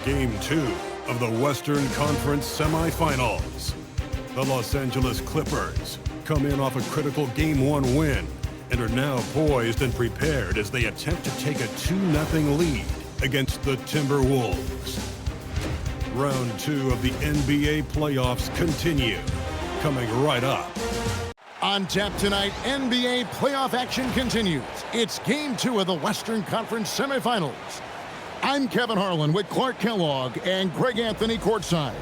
Game 2 of the Western Conference semifinals. The Los Angeles Clippers come in off a critical Game 1 win and are now poised and prepared as they attempt to take a 2-0 lead against the Timberwolves. Round 2 of the NBA playoffs continue, coming right up. On tap tonight, NBA playoff action continues. It's Game 2 of the Western Conference semifinals. I'm Kevin Harlan with Clark Kellogg and Greg Anthony courtside.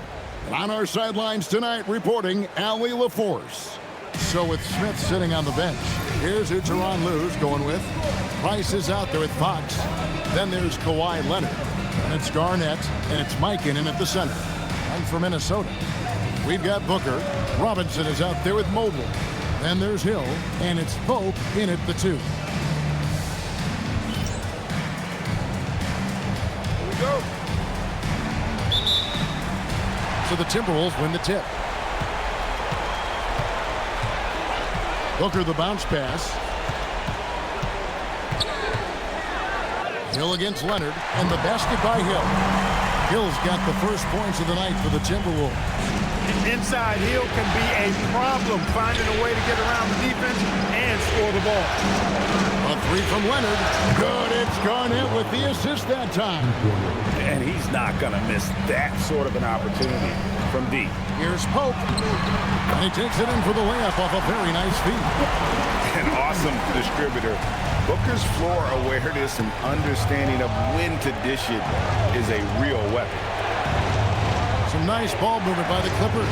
And on our sidelines tonight, reporting Allie LaForce. So with Smith sitting on the bench, here's who Tyronn Lue's going with. Price is out there with Fox. Then there's Kawhi Leonard. And it's Garnett, and it's Mikan at the center. And for Minnesota, we've got Booker. Robinson is out there with Mobley. Then there's Hill, and it's Pope in at the 2. Here we go. So the Timberwolves win the tip. Booker the bounce pass. Hill against Leonard, and the basket by Hill. Hill's got the first points of the night for the Timberwolves. Inside, Hill can be a problem finding a way to get around the defense and score the ball. A 3 from Leonard. Good, it's Garnett with the assist that time. And he's not going to miss that sort of an opportunity from deep. Here's Pope. And he takes it in for the layup off a very nice feed. An awesome distributor. Booker's floor awareness and understanding of when to dish it is a real weapon. Some nice ball movement by the Clippers.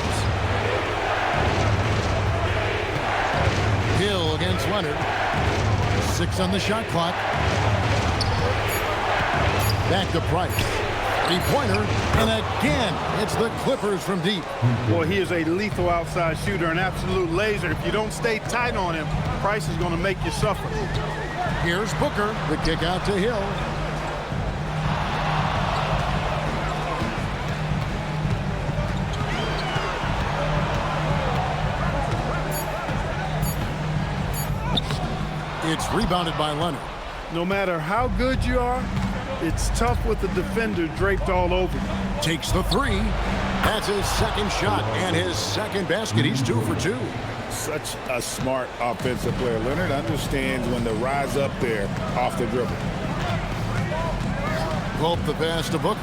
Hill against Leonard. 6 on the shot clock. Back to Price. 3-pointer, and again, it's the Clippers from deep. Boy, he is a lethal outside shooter, an absolute laser. If you don't stay tight on him, Price is going to make you suffer. Here's Booker, the kick out to Hill. It's rebounded by Leonard. No matter how good you are, it's tough with the defender draped all over you. Takes the 3. That's his second shot and his second basket. He's 2 for 2. Such a smart offensive player. Leonard understands when to rise up there off the dribble. Pope the pass to Booker.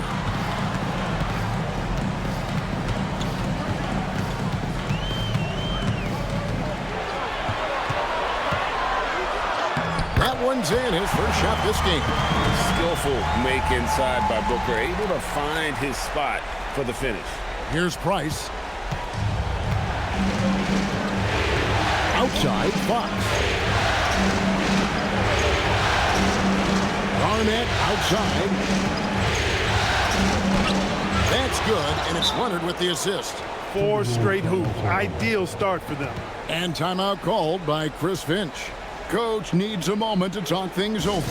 That one's in, his first shot this game. Skillful make inside by Booker, able to find his spot for the finish. Here's Price. Outside, Fox. Garnett outside. That's good, and it's Leonard with the assist. 4 straight hoops. Ideal start for them. And timeout called by Chris Finch. Coach needs a moment to talk things over.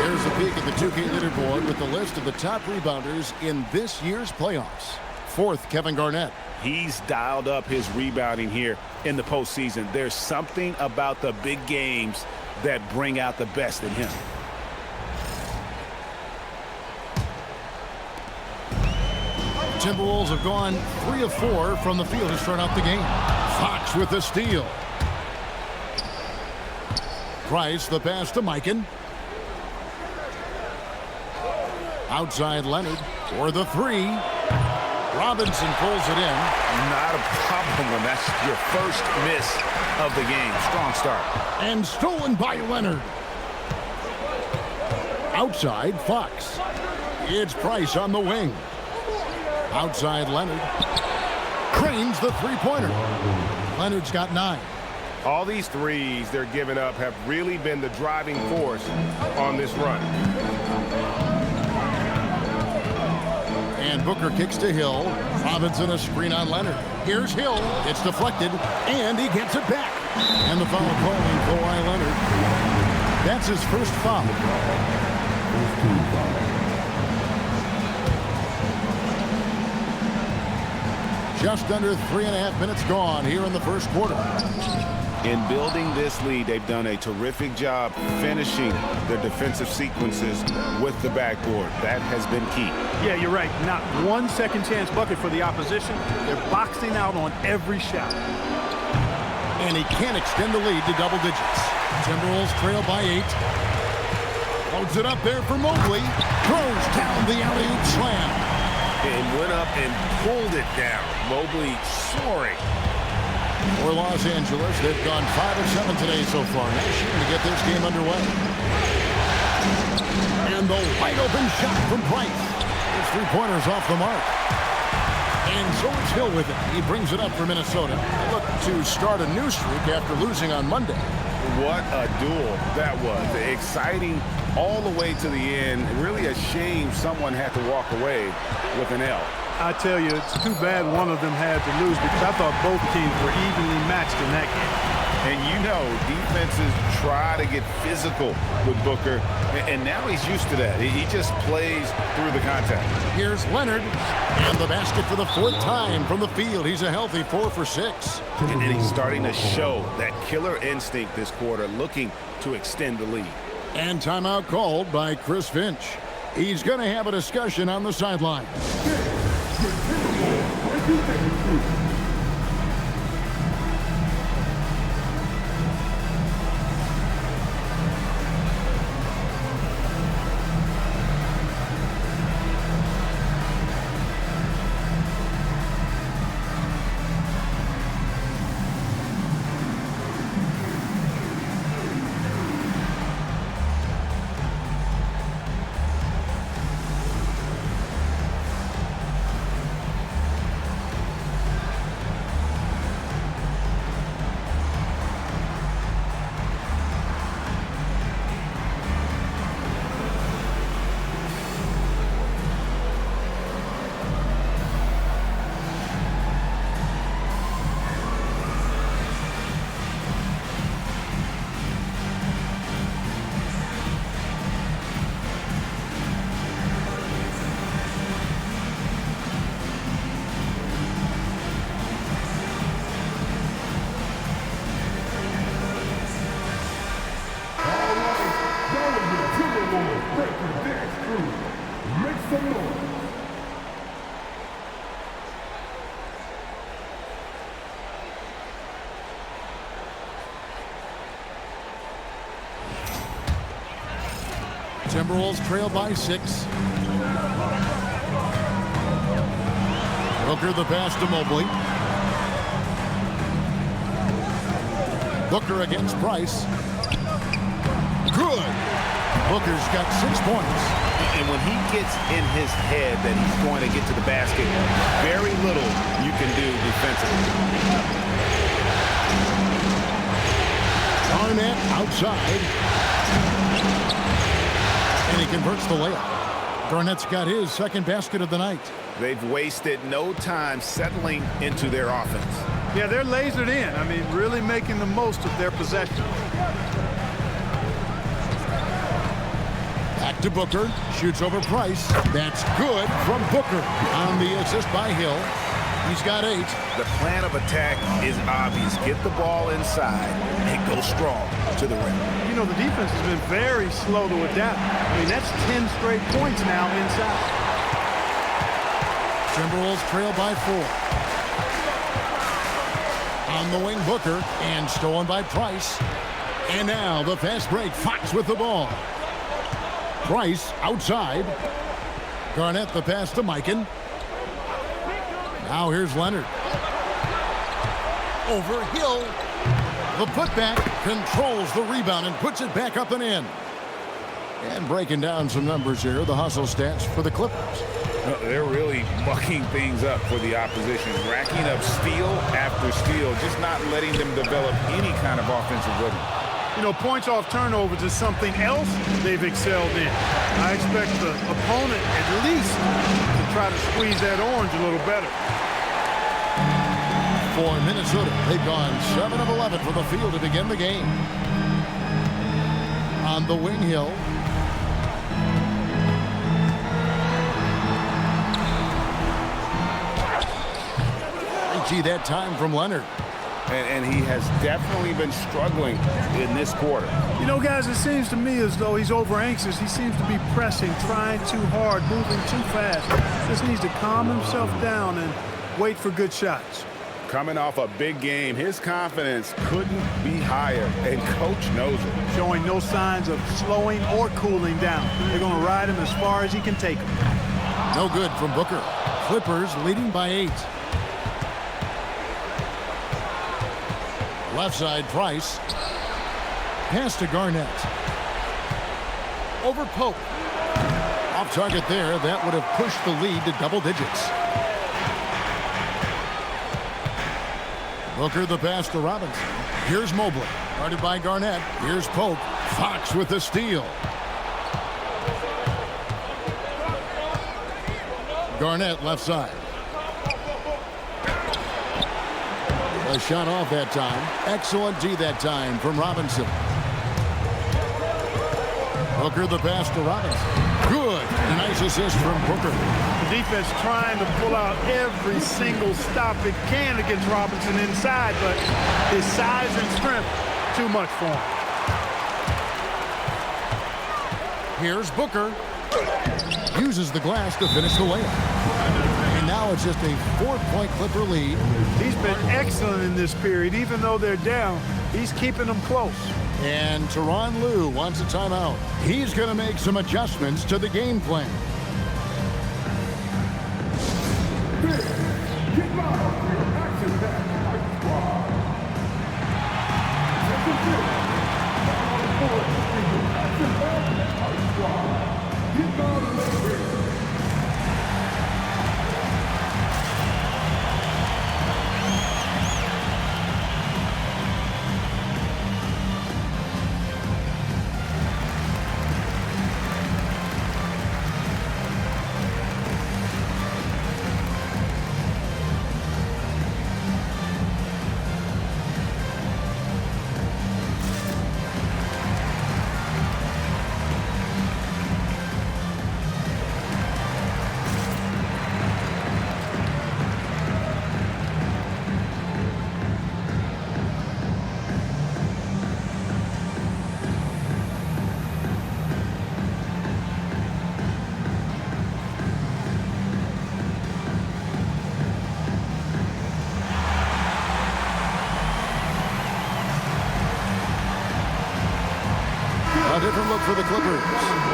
Here's a peek at the 2K leaderboard with the list of the top rebounders in this year's playoffs. 4th, Kevin Garnett. He's dialed up his rebounding here in the postseason. There's something about the big games that bring out the best in him. Timberwolves have gone 3 of 4 from the field to start out the game. Fox with the steal. Price the pass to Mikan. Outside Leonard for the 3. Robinson pulls it in. Not a problem when that's your first miss of the game. Strong start. And stolen by Leonard. Outside Fox. It's Price on the wing. Outside Leonard. Cranes the three-pointer. Leonard's got 9. All these threes they're giving up have really been the driving force on this run. And Booker kicks to Hill. Robinson a screen on Leonard. Here's Hill. It's deflected, and he gets it back. And the foul called on Kawhi Leonard. That's his first foul. Just under 3.5 minutes gone here in the first quarter. In building this lead, they've done a terrific job finishing their defensive sequences with the backboard. That has been key. Yeah, you're right. Not one second chance bucket for the opposition. They're boxing out on every shot. And he can't extend the lead to double digits. Timberwolves trail by 8. Loads it up there for Mobley. Throws down the alley-oop slam. And went up and pulled it down. Mobley soaring. For Los Angeles, they've gone 5 of 7 today so far. Now shooting to get this game underway. And the wide-open shot from Price. His three-pointer's off the mark. And so it's Hill with it. He brings it up for Minnesota. They look to start a new streak after losing on Monday. What a duel that was. Exciting all the way to the end. Really a shame someone had to walk away with an L. I tell you, it's too bad one of them had to lose because I thought both teams were evenly matched in that game. And you know, defenses try to get physical with Booker, and now he's used to that. He just plays through the contact. Here's Leonard, and the basket for the 4th time from the field. He's a healthy 4 for 6. And then he's starting to show that killer instinct this quarter, looking to extend the lead. And timeout called by Chris Finch. He's going to have a discussion on the sideline. Timberwolves trail by 6. Booker the pass to Mobley. Booker against Price. Good. Booker's got 6 points. And when he gets in his head that he's going to get to the basket, very little you can do defensively. Garnett outside. And he converts the layup. Garnett's got his 2nd basket of the night. They've wasted no time settling into their offense. Yeah, they're lasered in. I mean, really making the most of their possession. Back to Booker. Shoots over Price. That's good from Booker on the assist by Hill. He's got 8. The plan of attack is obvious. Get the ball inside and go strong to the rim. You know, the defense has been very slow to adapt. I mean, that's 10 straight points now inside. Timberwolves trail by 4. On the wing, Booker, and stolen by Price. And now the fast break. Fox with the ball. Price outside. Garnett the pass to Mikan. Now here's Leonard. Over Hill. The putback controls the rebound and puts it back up and in. And breaking down some numbers here, the hustle stats for the Clippers. They're really mucking things up for the opposition, racking up steal after steal, just not letting them develop any kind of offensive rhythm. You know, points off turnovers is something else they've excelled in. I expect the opponent at least to try to squeeze that orange a little better. For Minnesota, they've gone 7 of 11 from the field to begin the game. On the wing, Hill. That time from Leonard. And he has definitely been struggling in this quarter. You know, guys, it seems to me as though he's over anxious. He seems to be pressing, trying too hard, moving too fast. Just needs to calm himself down and wait for good shots. Coming off a big game, his confidence couldn't be higher, and coach knows it. Showing no signs of slowing or cooling down. They're going to ride him as far as he can take him. No good from Booker. Clippers leading by 8. Left side, Price. Pass to Garnett. Over Pope. Off target there. That would have pushed the lead to double digits. Booker the pass to Robinson. Here's Mobley. Guarded by Garnett. Here's Pope. Fox with the steal. Garnett left side. A shot off that time. Excellent D that time from Robinson. Booker the pass to Robinson. Good. A nice assist from Booker. The defense trying to pull out every single stop it can against Robinson inside, but his size and strength, too much for him. Here's Booker. Uses the glass to finish the layup. And now it's just a 4-point Clipper lead. He's been excellent in this period. Even though they're down, he's keeping them close. And Tyronn Lue wants a timeout. He's going to make some adjustments to the game plan. A different look for the Clippers.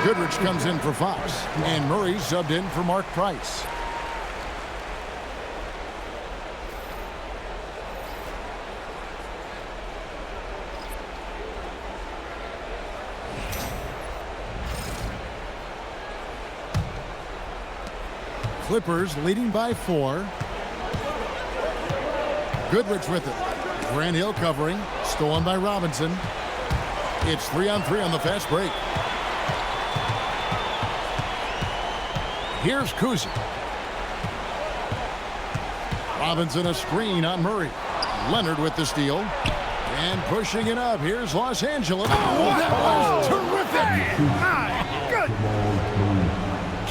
Goodrich comes in for Fox, and Murray subbed in for Mark Price. Clippers leading by 4. Goodrich with it. Grant Hill covering. Stolen by Robinson. It's 3-on-3 on the fast break. Here's Cousy. Robinson a screen on Murray. Leonard with the steal. And pushing it up. Here's Los Angeles. Oh, that was terrific. My good.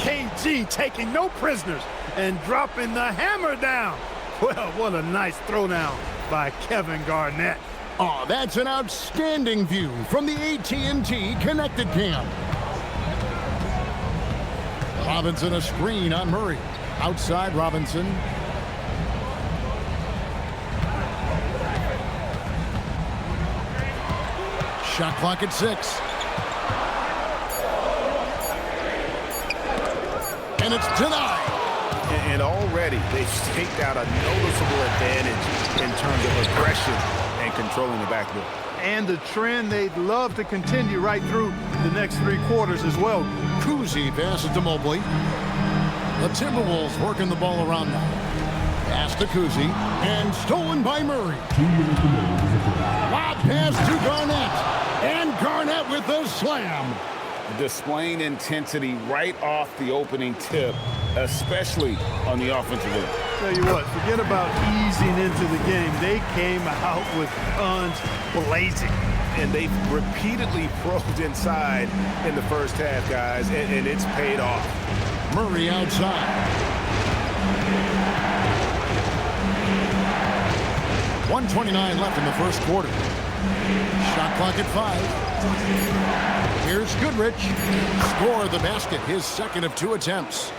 KG taking no prisoners and dropping the hammer down. Well, what a nice throwdown by Kevin Garnett. Oh, that's an outstanding view from the AT&T Connected Cam. Robinson a screen on Murray. Outside Robinson. Shot clock at 6. And it's denied. And already they've staked out a noticeable advantage in terms of aggression and controlling the backboard. And the trend they'd love to continue right through the next 3 quarters as well. Cousy passes to Mobley. The Timberwolves working the ball around now. Pass to Cousy. And stolen by Murray. Lob pass to Garnett. And Garnett with the slam. Displaying intensity right off the opening tip, especially on the offensive end. Tell you what, forget about easing into the game. They came out with guns blazing. And they've repeatedly probed inside in the first half, guys, and it's paid off. Murray outside. 1:29 left in the first quarter. Shot clock at 5. Here's Goodrich. Score the basket, his second of 2 attempts.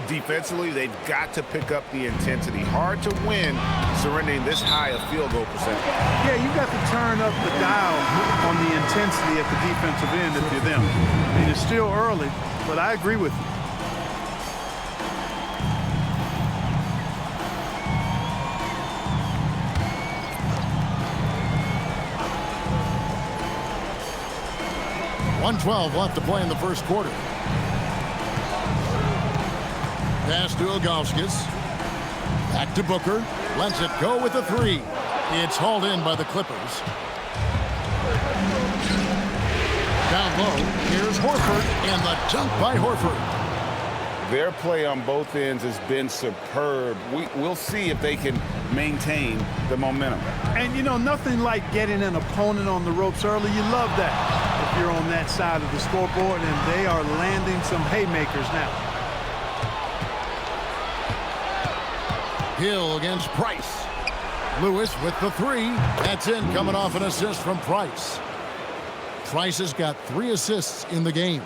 Defensively, they've got to pick up the intensity. Hard to win surrendering this high a field goal percentage. Yeah, you got to turn up the dial on the intensity at the defensive end if you're them. I mean, it's still early, but I agree with you. .112 left to play in the first quarter. Pass to Ilgauskas. Back to Booker. Lets it go with a 3. It's hauled in by the Clippers. Down low. Here's Horford. And the dunk by Horford. Their play on both ends has been superb. We'll see if they can maintain the momentum. And, you know, nothing like getting an opponent on the ropes early. You love that if you're on that side of the scoreboard, and they are landing some haymakers now. Hill against Price. Lewis with the 3. That's in, coming off an assist from Price. Price has got 3 assists in the game.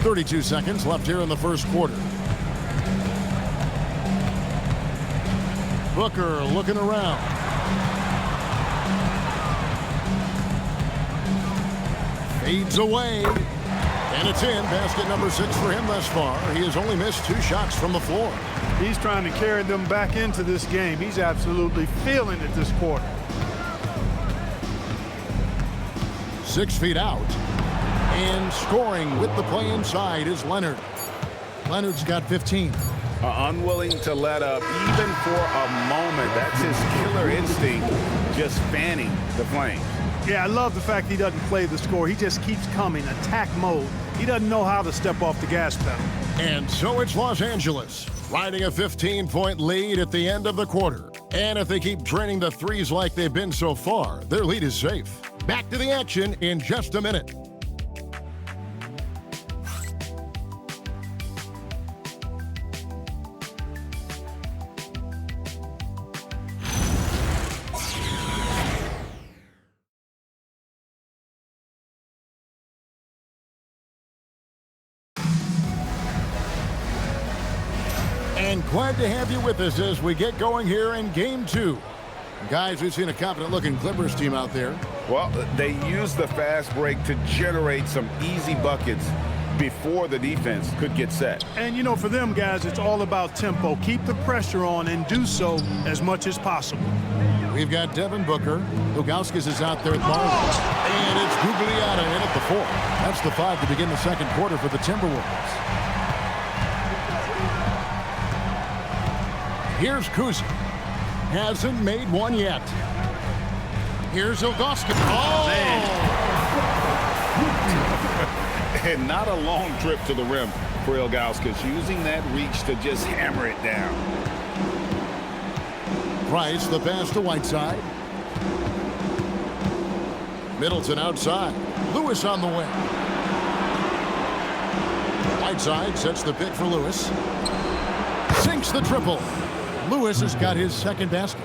32 seconds left here in the first quarter. Booker looking around. Fades away. And it's in. Basket number 6 for him thus far. He has only missed 2 shots from the floor. He's trying to carry them back into this game. He's absolutely feeling it this quarter. 6 feet out. And scoring with the play inside is Leonard. Leonard's got 15. Unwilling to let up even for a moment. That's his killer instinct, just fanning the flames. Yeah, I love the fact he doesn't play the score. He just keeps coming, attack mode. He doesn't know how to step off the gas pedal. And so it's Los Angeles, riding a 15-point lead at the end of the quarter. And if they keep draining the threes like they've been so far, their lead is safe. Back to the action in just a minute. And glad to have you with us as we get going here in Game 2. Guys, we've seen a confident-looking Clippers team out there. Well, they use the fast break to generate some easy buckets before the defense could get set. And, you know, for them, guys, it's all about tempo. Keep the pressure on and do so as much as possible. We've got Devin Booker. Ilgauskas is out there at Marlin. And it's Gugliotta in at the 4. That's the 5 to begin the second quarter for the Timberwolves. Here's Cousy. Hasn't made one yet. Here's Ilgauskas. Oh! And not a long trip to the rim for Ilgauskas, using that reach to just hammer it down. Price, the pass to Whiteside. Middleton outside. Lewis on the wing. Whiteside sets the pick for Lewis. Sinks the triple. Lewis has got his second basket.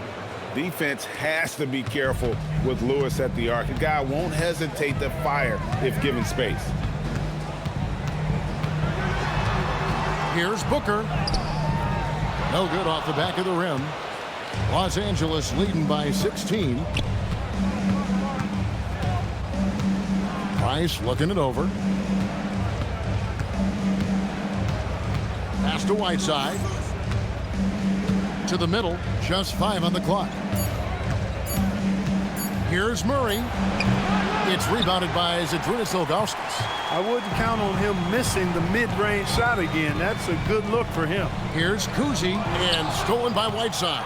Defense has to be careful with Lewis at the arc. The guy won't hesitate to fire if given space. Here's Booker. No good off the back of the rim. Los Angeles leading by 16. Price looking it over. Pass to Whiteside. To the middle. Just 5 on the clock. Here's Murray. It's rebounded by Zydrunas Ilgauskas. I wouldn't count on him missing the mid-range shot again. That's a good look for him. Here's Cousy, and stolen by Whiteside.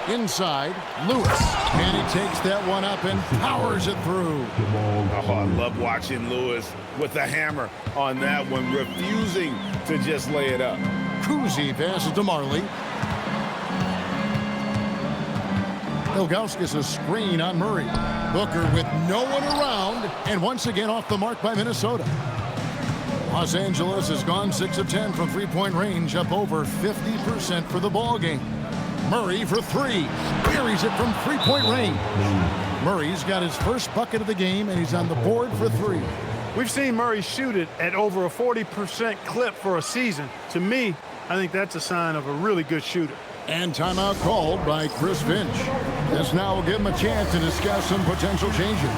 Inside, Lewis. And he takes that one up and powers it through. Oh, I love watching Lewis with the hammer on that one, refusing to just lay it up. Cousy passes to Marley. Ilgauskas a screen on Murray. Booker with no one around, and once again off the mark by Minnesota. Los Angeles has gone 6 of 10 from three-point range, up over 50% for the ball game. Murray for 3. Buries it from three-point range. Murray's got his first bucket of the game, and he's on the board for 3. We've seen Murray shoot it at over a 40% clip for a season. To me, I think that's a sign of a really good shooter. And timeout called by Chris Finch. This now will give him a chance to discuss some potential changes.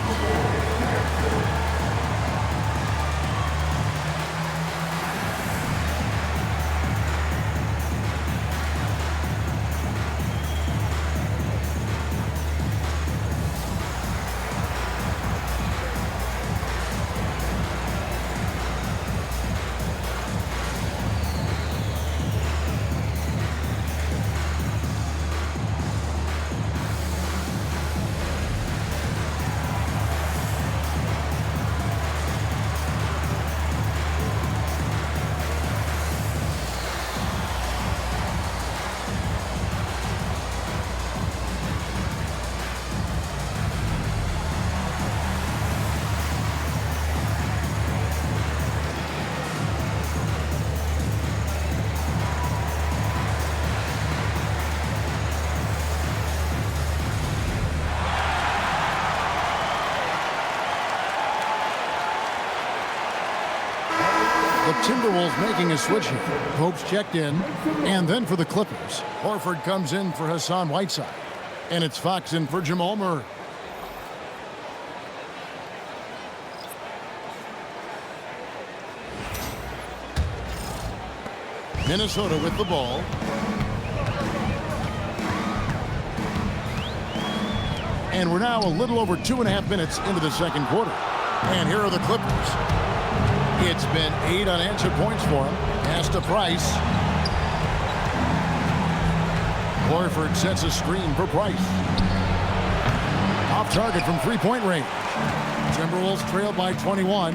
The Timberwolves making a switch here. Pope's checked in. And then for the Clippers, Horford comes in for Hassan Whiteside. And it's Fox in for Jamaal Murray. Minnesota with the ball. And we're now a little over 2.5 minutes into the second quarter. And here are the Clippers. It's been 8 unanswered points for him. Pass to Price. Horford sets a screen for Price. Off target from three-point range. Timberwolves trail by 21.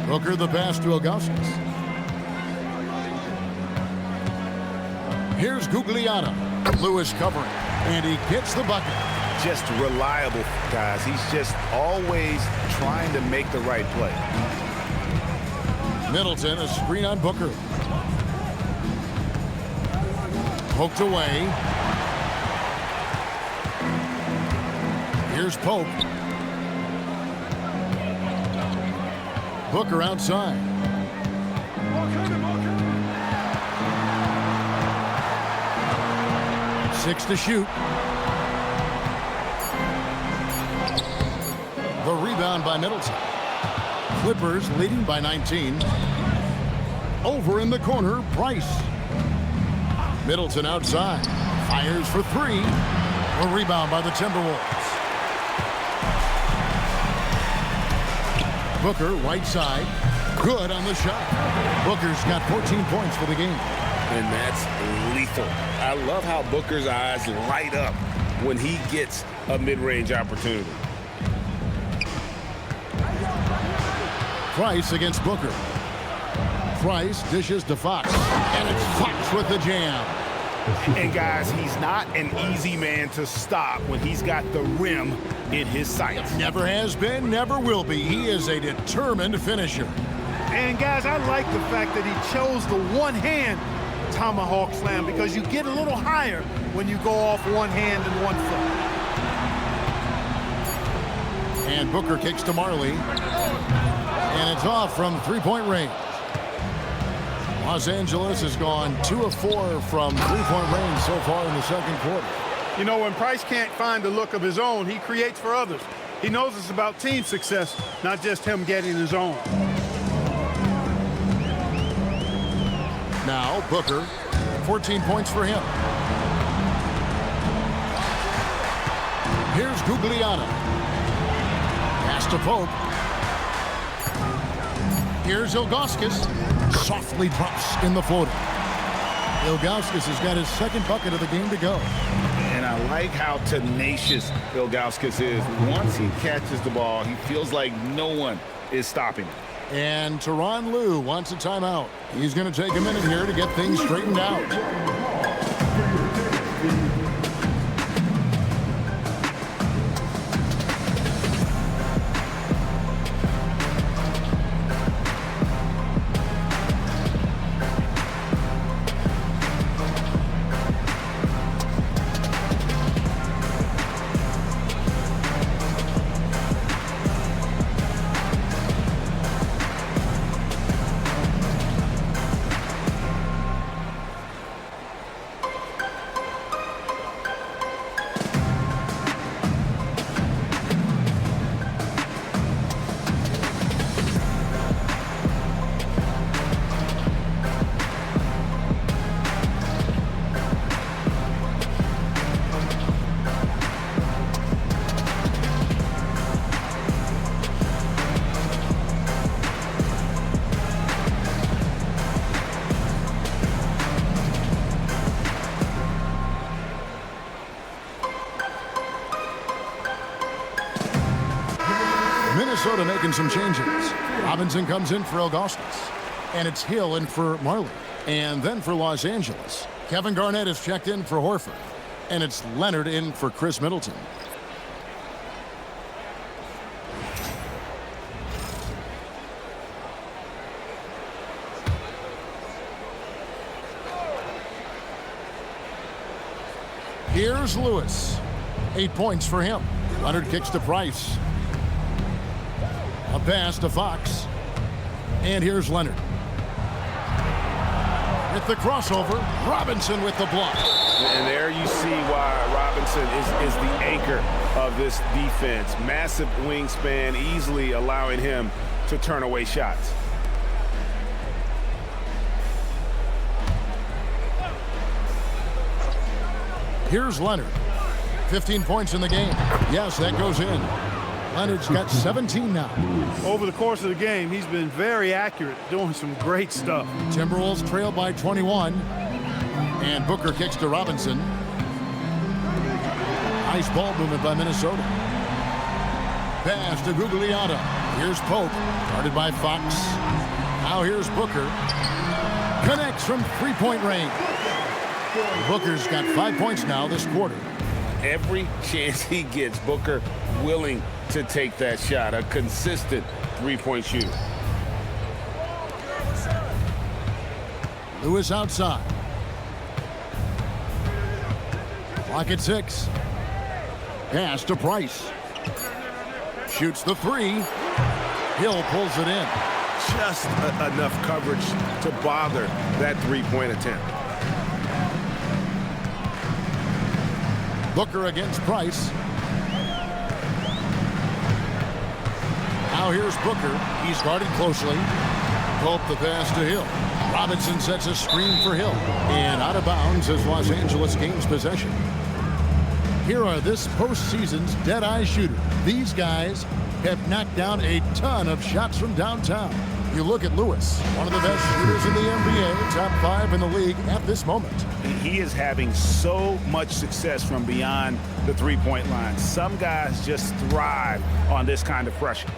Booker the pass to Ilgauskas. Here's Gugliotta. Lewis covering. And he gets the bucket. Just reliable, guys. He's just always trying to make the right play. Middleton, a screen on Booker. Poked away. Here's Pope. Booker outside. 6 to shoot. The rebound by Middleton. Clippers leading by 19. Over in the corner, Price. Middleton outside. Fires for 3. A rebound by the Timberwolves. Booker, right side. Good on the shot. Booker's got 14 points for the game. And that's lethal. I love how Booker's eyes light up when he gets a mid-range opportunity. Price against Booker. Price dishes to Fox. And it's Fox with the jam. And guys, he's not an easy man to stop when he's got the rim in his sights. Never has been, never will be. He is a determined finisher. And guys, I like the fact that he chose the one-hand tomahawk slam because you get a little higher when you go off one hand and one foot. And Booker kicks to Marley. And it's off from three-point range. Los Angeles has gone 2 of 4 from three-point range so far in the second quarter. You know, when Price can't find the look of his own, he creates for others. He knows it's about team success, not just him getting his own. Now Booker, 14 points for him. Here's Gugliotta. Pass to Pope. Here's Ilgauskas. Softly drops in the floater. Ilgauskas has got his second bucket of the game to go. And I like how tenacious Ilgauskas is. Once he catches the ball, he feels like no one is stopping him. And Tyronn Lue wants a timeout. He's going to take a minute here to get things straightened out. Minnesota making some changes. Robinson comes in for Ilgauskas. And it's Hill in for Marley. And then for Los Angeles, Kevin Garnett is checked in for Horford. And it's Leonard in for Chris Middleton. Here's Lewis. 8 points for him. Leonard kicks to Price. A pass to Fox. And here's Leonard. With the crossover, Robinson with the block. And there you see why Robinson is the anchor of this defense. Massive wingspan, easily allowing him to turn away shots. Here's Leonard. 15 points in the game. Yes, that goes in. Leonard's got 17 now. Over the course of the game, he's been very accurate, doing some great stuff. Timberwolves trail by 21. And Booker kicks to Robinson. Nice ball movement by Minnesota. Pass to Gugliotta. Here's Pope. Guarded by Fox. Now here's Booker. Connects from three-point range. Booker's got 5 points now this quarter. Every chance he gets, Booker willing to take that shot. A consistent three-point shooter. Lewis outside. Clock at 6. Pass to Price. Shoots the three. Hill pulls it in. Just enough coverage to bother that three-point attempt. Booker against Price. Now here's Booker. He's guarded closely. Pope the pass to Hill. Robinson sets a screen for Hill. And out of bounds as Los Angeles gains possession. Here are this postseason's dead-eye shooters. These guys have knocked down a ton of shots from downtown. You look at Lewis, one of the best shooters in the NBA, top 5 in the league at this moment. He is having so much success from beyond the three-point line. Some guys just thrive on this kind of pressure.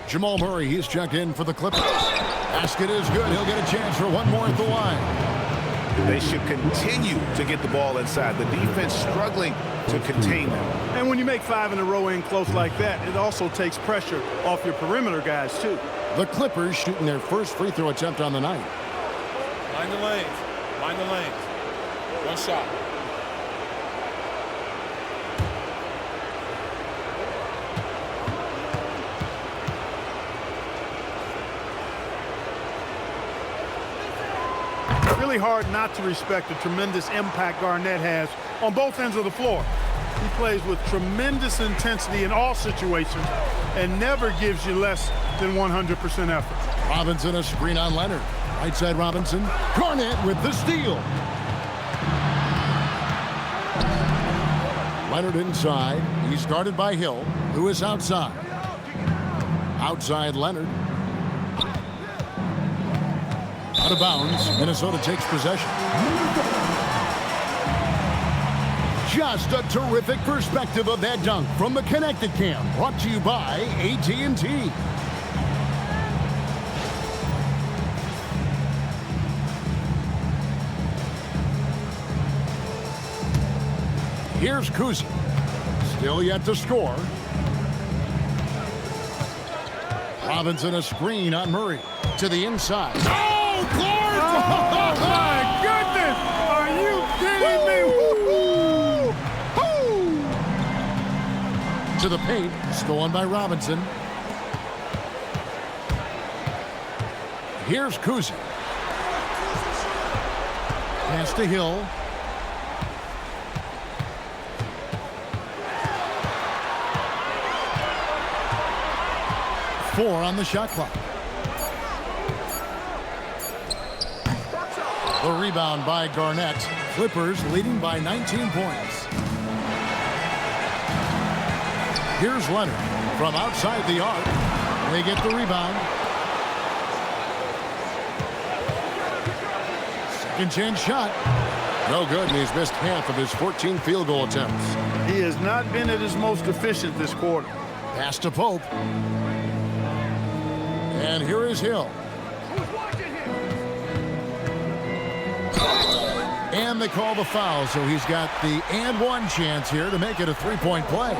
Jamal Murray, he's checked in for the Clippers. Basket is good. He'll get a chance for one more at the line. They should continue to get the ball inside. The defense struggling to contain them. And when you make 5 in a row in close like that, it also takes pressure off your perimeter guys, too. The Clippers shooting their first free throw attempt on the night. Mind the lanes. Mind the lanes. One shot. really hard not to respect the tremendous impact Garnett has on both ends of the floor. He plays with tremendous intensity in all situations and never gives you less than 100% effort. Robinson a screen on Leonard. Right side Robinson. Garnett with the steal. Leonard inside. He's guarded by Hill, who is outside. Outside Leonard. Out of bounds. Minnesota takes possession. Just a terrific perspective of that dunk from the Connected Cam. Brought to you by AT&T. Here's Cousy. Still yet to score. Robinson a screen on Murray. To the inside. Oh, Clark! Oh, my goodness! Are you kidding me? Woo-hoo! To the paint. Stolen by Robinson. Here's Cousy. Pass to Hill. Four on the shot clock. The rebound by Garnett. Clippers leading by 19 points. Here's Leonard from outside the arc. They get the rebound. Second chance shot. No good, and he's missed half of his 14 field goal attempts. He has not been at his most efficient this quarter. Pass to Pope. And here is Hill. And they call the foul, so he's got the and one chance here to make it a three-point play.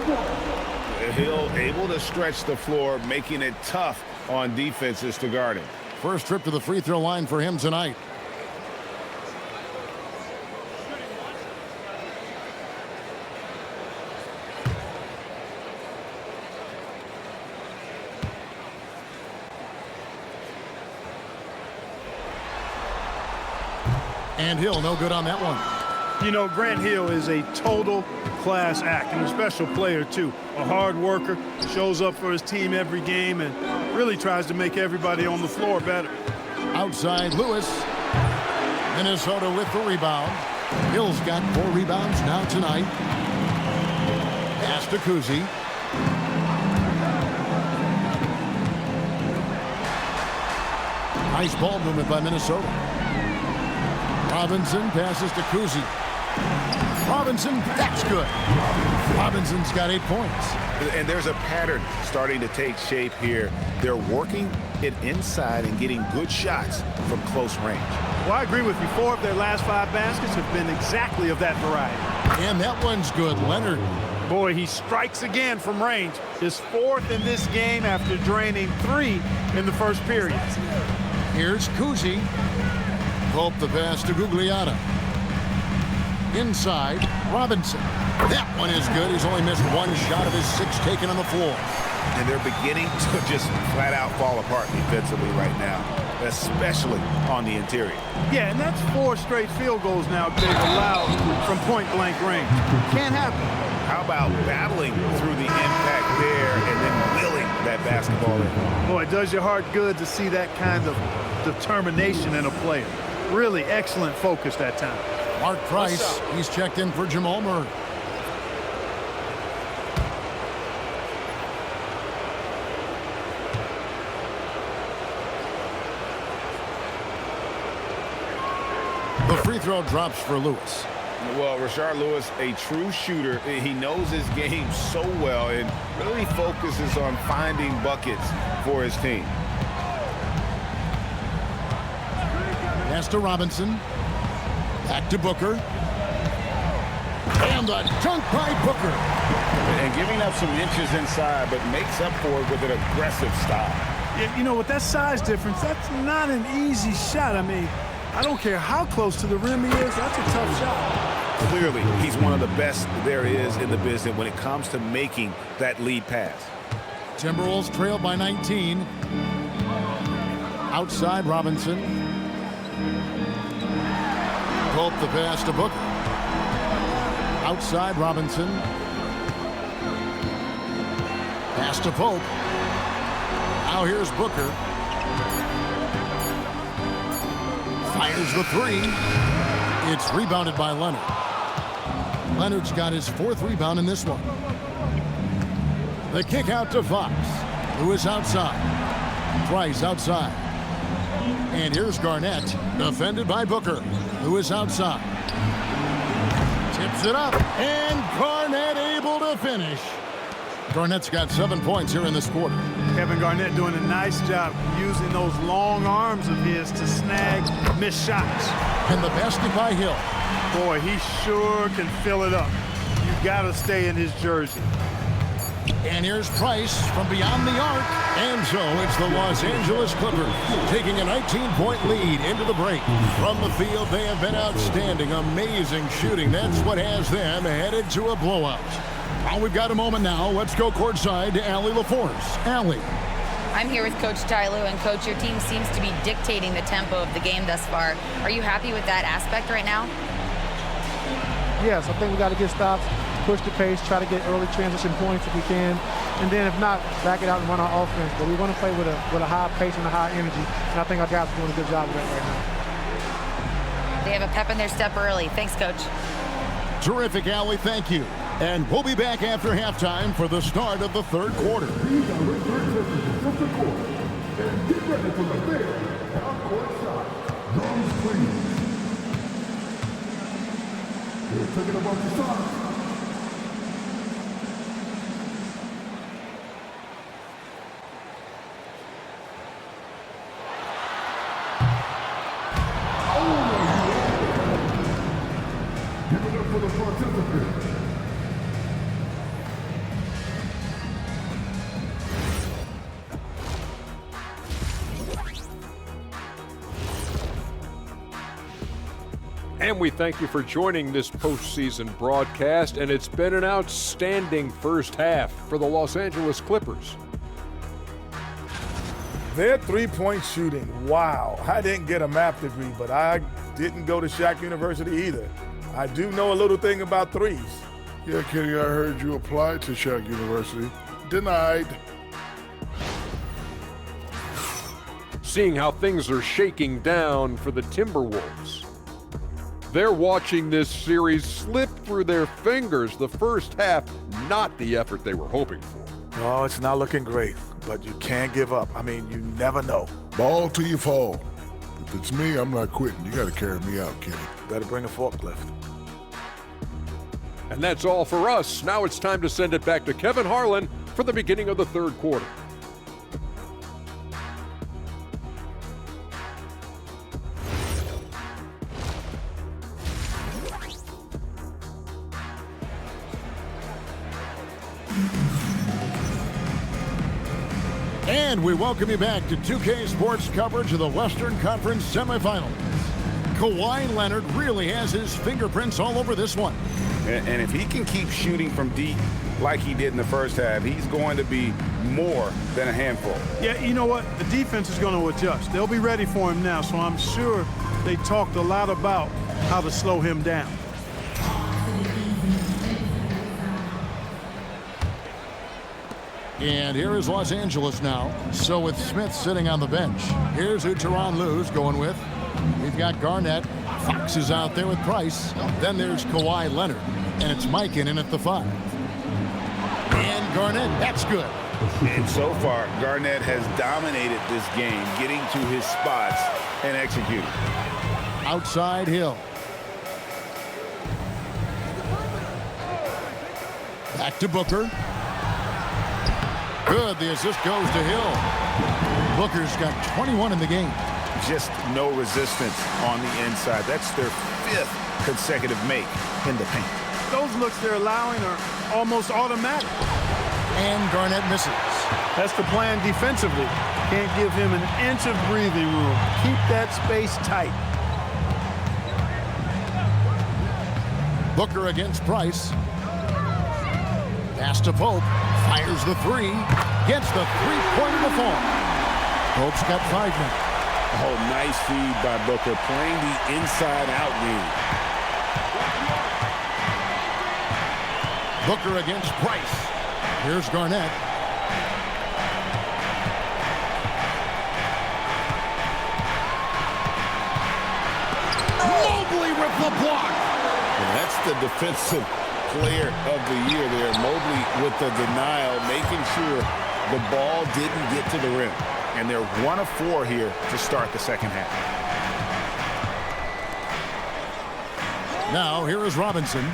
Hill able to stretch the floor, making it tough on defenses to guard him. First trip to the free throw line for him tonight. And Hill, no good on that one. You know, Grant Hill is a total class act and a special player, too. A hard worker, shows up for his team every game, and really tries to make everybody on the floor better. Outside Lewis. Minnesota with the rebound. Hill's got 4 rebounds now tonight. Pass to Cousy. Nice ball movement by Minnesota. Robinson passes to Cousy. Robinson, that's good. Robinson's got 8 points. And there's a pattern starting to take shape here. They're working it inside and getting good shots from close range. Well, I agree with you. 4 of their last 5 baskets have been exactly of that variety. And that one's good. Leonard. Boy, he strikes again from range. His 4th in this game after draining 3 in the first period. Here's Cousy. Pope the pass to Gugliotta. Inside, Robinson. That one is good. He's only missed 1 shot of his 6 taken on the floor. And they're beginning to just flat out fall apart defensively right now, especially on the interior. Yeah, and that's 4 straight field goals now they've allowed from point-blank range. Can't happen. How about battling through the impact there and then willing that basketball in? Boy, it does your heart good to see that kind of determination in a player. Really excellent focus that time. Mark Price, he's checked in for Jamaal Murray. The free throw drops for Lewis. Well, Rashard Lewis, a true shooter. He knows his game so well and really focuses on finding buckets for his team. Pass to Robinson. Back to Booker. And a dunk by Booker. And giving up some inches inside, but makes up for it with an aggressive style. You know, with that size difference, that's not an easy shot. I mean, I don't care how close to the rim he is, that's a tough shot. Clearly, he's one of the best there is in the business when it comes to making that lead pass. Timberwolves trail by 19. Pope the pass to Booker. Outside Robinson. Pass to Pope. Now here's Booker. Fires the three. It's rebounded by Leonard. Leonard's got his 4th rebound in this one. The kick out to Fox, who is outside. Price outside. And here's Garnett, defended by Booker, who is outside. Tips it up, and Garnett able to finish. Garnett's got 7 points here in this quarter. Kevin Garnett doing a nice job using those long arms of his to snag missed shots. And the basket by Hill. Boy, he sure can fill it up. You got to stay in his jersey. And here's Price from beyond the arc. And so it's the Los Angeles Clippers taking a 19-point lead into the break. From the field, they have been outstanding. Amazing shooting. That's what has them headed to a blowout. Well, we've got a moment now. Let's go courtside to Allie LaForce. Allie. I'm here with Coach Tyloo, and Coach, your team seems to be dictating the tempo of the game thus far. Are you happy with that aspect right now? Yes, I think we got to get stops, push the pace, try to get early transition points if we can, and then if not, back it out and run our offense. But we want to play with a high pace and a high energy, and I think our guys are doing a good job of that right now. They have a pep in their step early. Thanks, Coach. Terrific, Allie. Thank you. And we'll be back after halftime for the start of the 3rd quarter. Give it up for the participants. And we thank you for joining this postseason broadcast, and it's been an outstanding first half for the Los Angeles Clippers. Their three-point shooting, wow. I didn't get a math degree, but I didn't go to Shaq University either. I do know a little thing about threes. Yeah, Kenny, I heard you applied to Shaq University. Denied. Seeing how things are shaking down for the Timberwolves. They're watching this series slip through their fingers. The first half, not the effort they were hoping for. Oh, it's not looking great, but you can't give up. I mean, you never know. Ball till you fall. If it's me, I'm not quitting. You got to carry me out, Kenny. Better bring a forklift. And that's all for us. Now it's time to send it back to Kevin Harlan for the beginning of the 3rd quarter. And we welcome you back to 2K Sports coverage of the Western Conference semifinals. Kawhi Leonard really has his fingerprints all over this one. And if he can keep shooting from deep like he did in the first half, he's going to be more than a handful. Yeah, you know what? The defense is going to adjust. They'll be ready for him now, so I'm sure they talked a lot about how to slow him down. And here is Los Angeles now. So with Smith sitting on the bench, here's who Tyronn Lue's going with. We've got Garnett. Fox is out there with Price. Then there's Kawhi Leonard. And it's Mikan in at the 5. And Garnett, that's good. And so far, Garnett has dominated this game, getting to his spots and executing. Outside Hill. Back to Booker. Good, the assist goes to Hill. Booker's got 21 in the game. Just no resistance on the inside. That's their 5th consecutive make in the paint. Those looks they're allowing are almost automatic. And Garnett misses. That's the plan defensively. Can't give him an inch of breathing room. Keep that space tight. Booker against Price. Pass to Pope. Fires the 3. Gets the 3-pointer to fall. Pope's got 5 now. Oh, nice feed by Booker, playing the inside-out lead. Booker against Price. Here's Garnett. Mobley with the block. And that's the defensive player of the year there. Mobley with the denial, making sure the ball didn't get to the rim. And they're 1 of 4 here to start the second half. Now here is Robinson.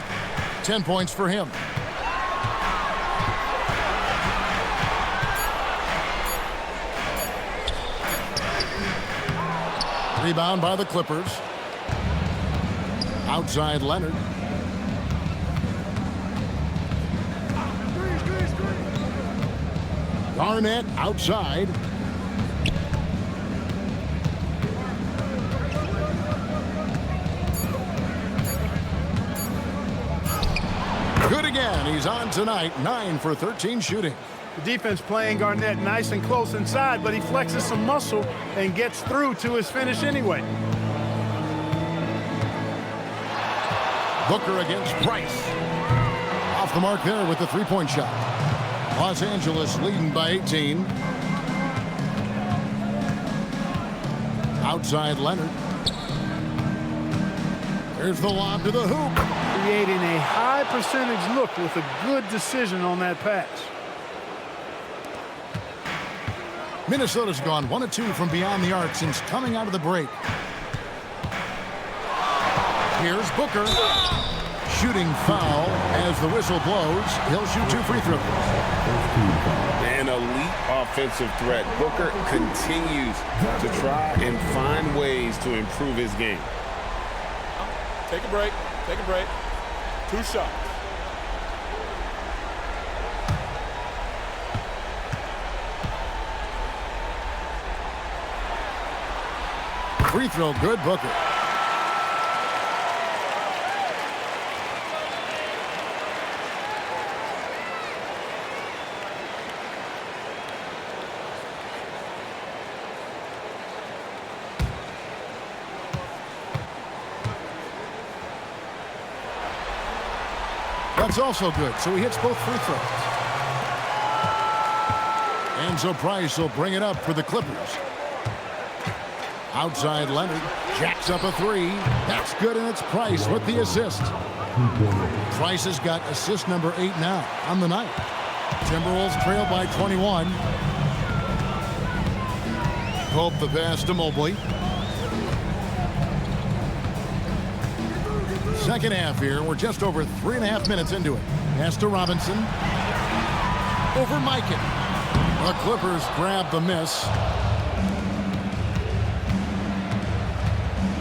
10 points for him. Rebound by the Clippers. Outside Leonard. Garnett outside. Good again. He's on tonight. 9 for 13 shooting. The defense playing Garnett nice and close inside, but he flexes some muscle and gets through to his finish anyway. Booker against Price. Off the mark there with the three-point shot. Los Angeles leading by 18. Outside Leonard. Here's the lob to the hoop. Creating a high percentage look with a good decision on that pass. Minnesota's gone 1 of 2 from beyond the arc since coming out of the break. Here's Booker. Shooting foul as the whistle blows. He'll shoot 2 free throws. An elite offensive threat. Booker continues to try and find ways to improve his game. Take a break. Take a break. 2 shots. Free throw good, Booker. That's also good, so he hits both free throws. And so Price will bring it up for the Clippers. Outside Leonard, jacks up a 3. That's good, and it's Price with the assist. Price has got assist number 8 now on the night. Timberwolves trail by 21. Pope the pass to Mobley. Second half here. We're just over 3.5 minutes into it. Pass to Robinson. Over Mikan. The Clippers grab the miss.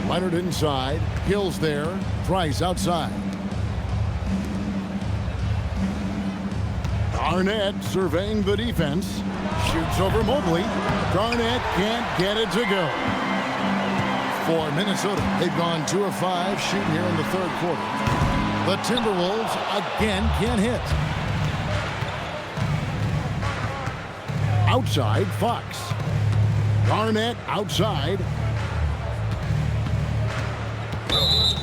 Leonard inside. Hill's there. Price outside. Garnett surveying the defense. Shoots over Mobley. Garnett can't get it to go. For Minnesota, they've gone 2 of 5 shooting here in the third quarter. The Timberwolves again can't hit. Outside, Fox. Garnett outside.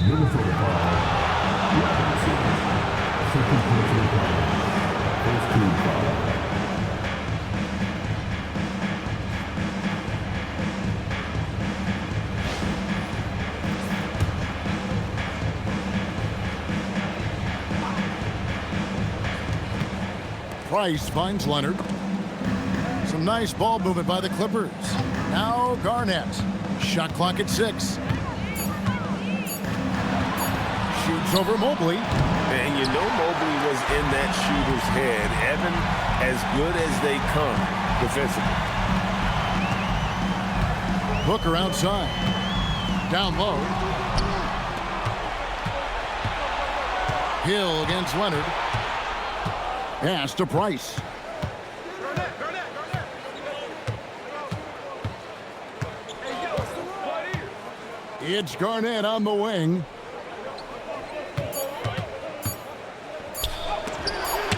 Minnesota second personal foul. First team foul. Price finds Leonard. Some nice ball movement by the Clippers. Now Garnett. Shot clock at 6. Shoots over Mobley. And you know Mobley was in that shooter's head. Evan, as good as they come defensively. Booker outside. Down low. Hill against Leonard. Pass to Price. It's Garnett on the wing.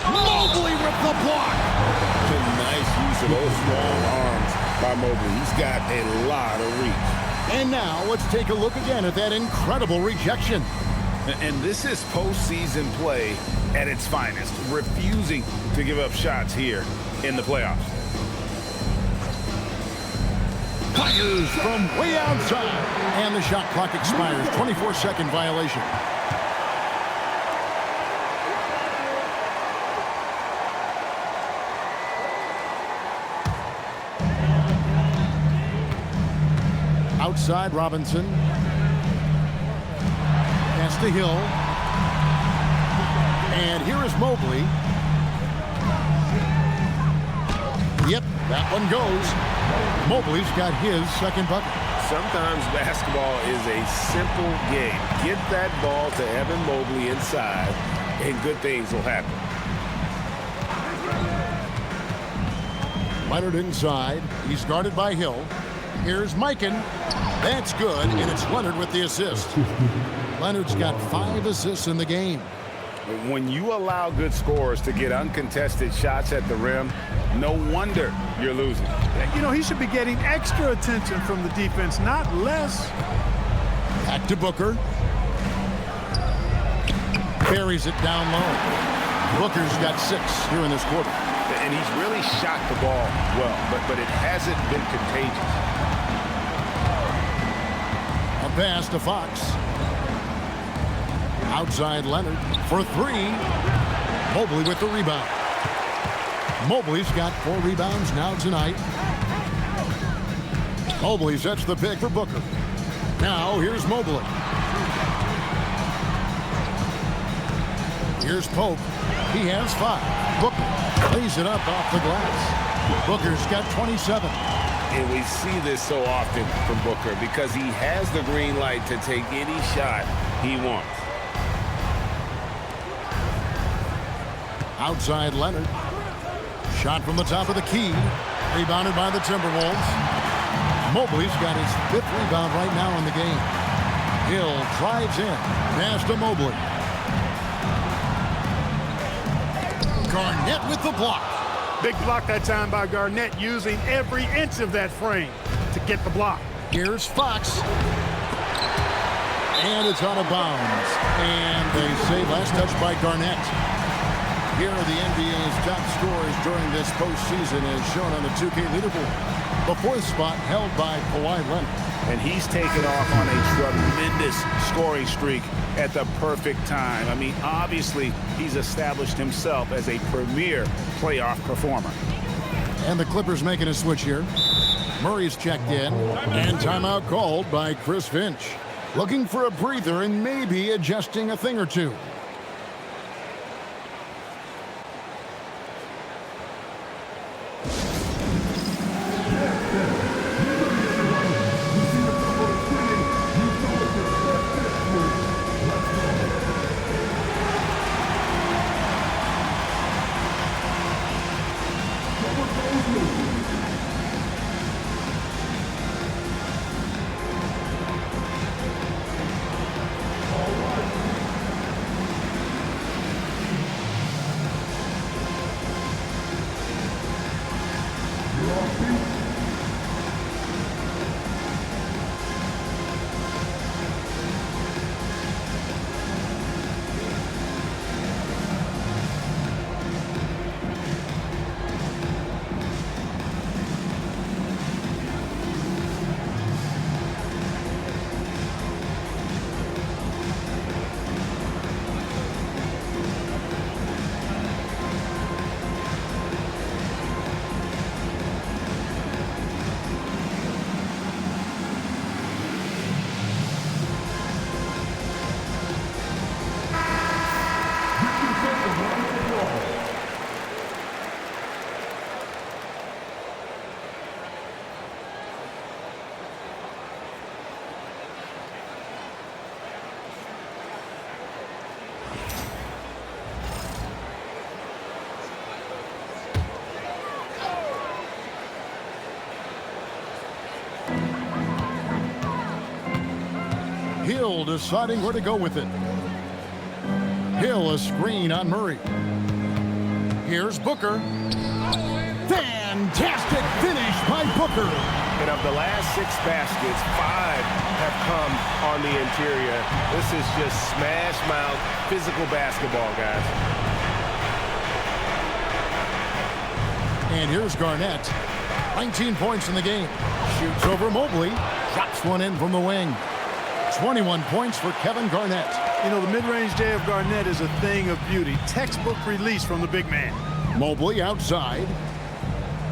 Mobley with the block. Nice use of those strong arms by Mobley. He's got a lot of reach. And now let's take a look again at that incredible rejection. And this is postseason play at its finest, refusing to give up shots here in the playoffs. Fires from way outside. And the shot clock expires. 24-second violation. Outside, Robinson. Pass to Hill. And here is Mobley. Yep, that one goes. Mobley's got his second bucket. Sometimes basketball is a simple game. Get that ball to Evan Mobley inside, and good things will happen. Leonard inside. He's guarded by Hill. Here's Mikan. That's good, and it's Leonard with the assist. Leonard's got 5 assists in the game. When you allow good scorers to get uncontested shots at the rim, no wonder you're losing. You know, he should be getting extra attention from the defense, not less. Back to Booker. Carries it down low. Booker's got 6 here in this quarter. And he's really shot the ball well, but it hasn't been contagious. A pass to Fox. Outside Leonard for 3. Mobley with the rebound. Mobley's got 4 rebounds now tonight. Mobley sets the pick for Booker. Now here's Mobley. Here's Pope. He has 5. Booker lays it up off the glass. Booker's got 27. And we see this so often from Booker because he has the green light to take any shot he wants. Outside Leonard. Shot from the top of the key. Rebounded by the Timberwolves. Mobley's got his 5th rebound right now in the game. Hill drives in. Pass to Mobley. Garnett with the block. Big block that time by Garnett, using every inch of that frame to get the block. Here's Fox. And it's out of bounds. And they say last touch by Garnett. Here are the NBA's top scorers during this postseason as shown on the 2K leaderboard. The 4th spot held by Kawhi Leonard. And he's taken off on a tremendous scoring streak at the perfect time. I mean, obviously, he's established himself as a premier playoff performer. And the Clippers making a switch here. Murray's checked in. And timeout called by Chris Finch. Looking for a breather and maybe adjusting a thing or two. Hill deciding where to go with it. Hill a screen on Murray. Here's Booker. Fantastic finish by Booker. And of the last 6 baskets, 5 have come on the interior. This is just smash mouth, physical basketball, guys. And here's Garnett. 19 points in the game. Shoots over Mobley. Drops one in from the wing. 21 points for Kevin Garnett. You know, the mid-range day of Garnett is a thing of beauty. Textbook release from the big man. Mobley outside.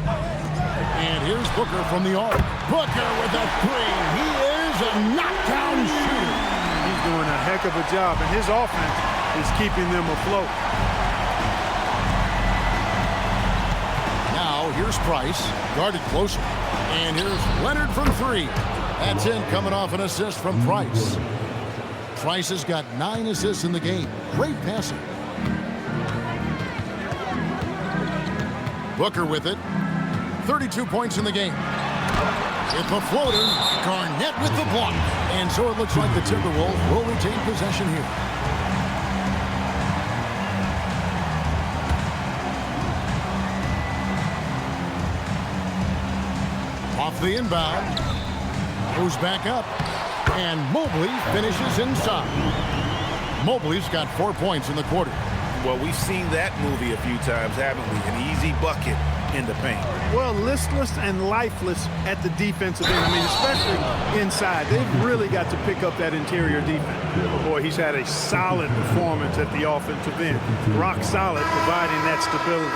And here's Booker from the arc. Booker with a 3. He is a knockdown shooter. He's doing a heck of a job, and his offense is keeping them afloat. Now here's Price, guarded closer. And here's Leonard from 3. That's in, coming off an assist from Price. Price has got 9 assists in the game. Great passing. Booker with it. 32 points in the game. It's a floater. Garnett with the block. And so it looks like the Timberwolves will retain possession here. Off the inbound. Goes back up. And Mobley finishes inside. Mobley's got 4 points in the quarter. Well, we've seen that movie a few times, haven't we? An easy bucket in the paint. Well, listless and lifeless at the defensive end. I mean, especially inside. They've really got to pick up that interior defense. Boy, he's had a solid performance at the offensive end. Rock solid, providing that stability.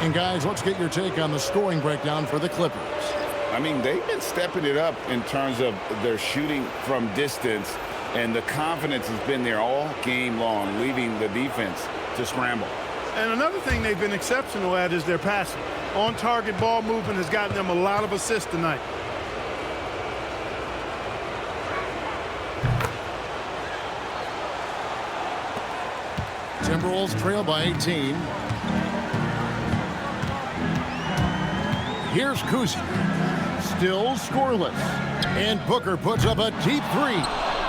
And guys, let's get your take on the scoring breakdown for the Clippers. I mean, they've been stepping it up in terms of their shooting from distance, and the confidence has been there all game long, leaving the defense to scramble. And another thing they've been exceptional at is their passing. On-target ball movement has gotten them a lot of assists tonight. Timberwolves trail by 18. Here's Cousy. Still scoreless. And Booker puts up a deep 3.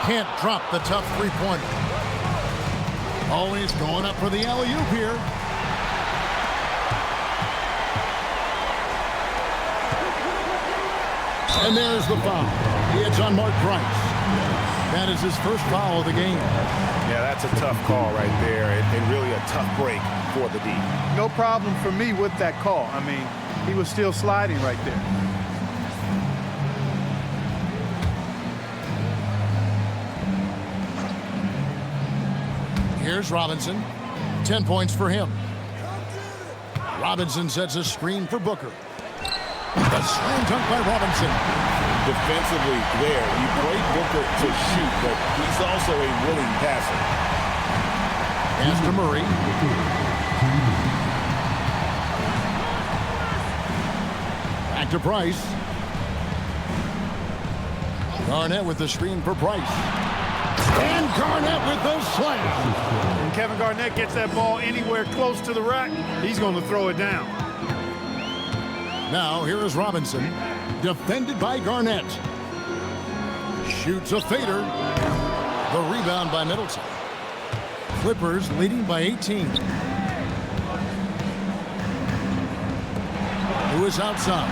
Can't drop the tough three-pointer. Always going up for the alley-oop here. And there's the foul. It's on Mark Price. That is his first foul of the game. Yeah, that's a tough call right there, and really a tough break for the D. No problem for me with that call. I mean, he was still sliding right there. Here's Robinson. 10 points for him. Robinson sets a screen for Booker. The slam dunk by Robinson. Defensively there, you play Booker to shoot, but he's also a willing passer. Pass to Murray. Back to Price. Garnett with the screen for Price. And Garnett with the slam. When Kevin Garnett gets that ball anywhere close to the rack, he's going to throw it down. Now here is Robinson, defended by Garnett. Shoots a fader. The rebound by Middleton. Clippers leading by 18. Who is outside?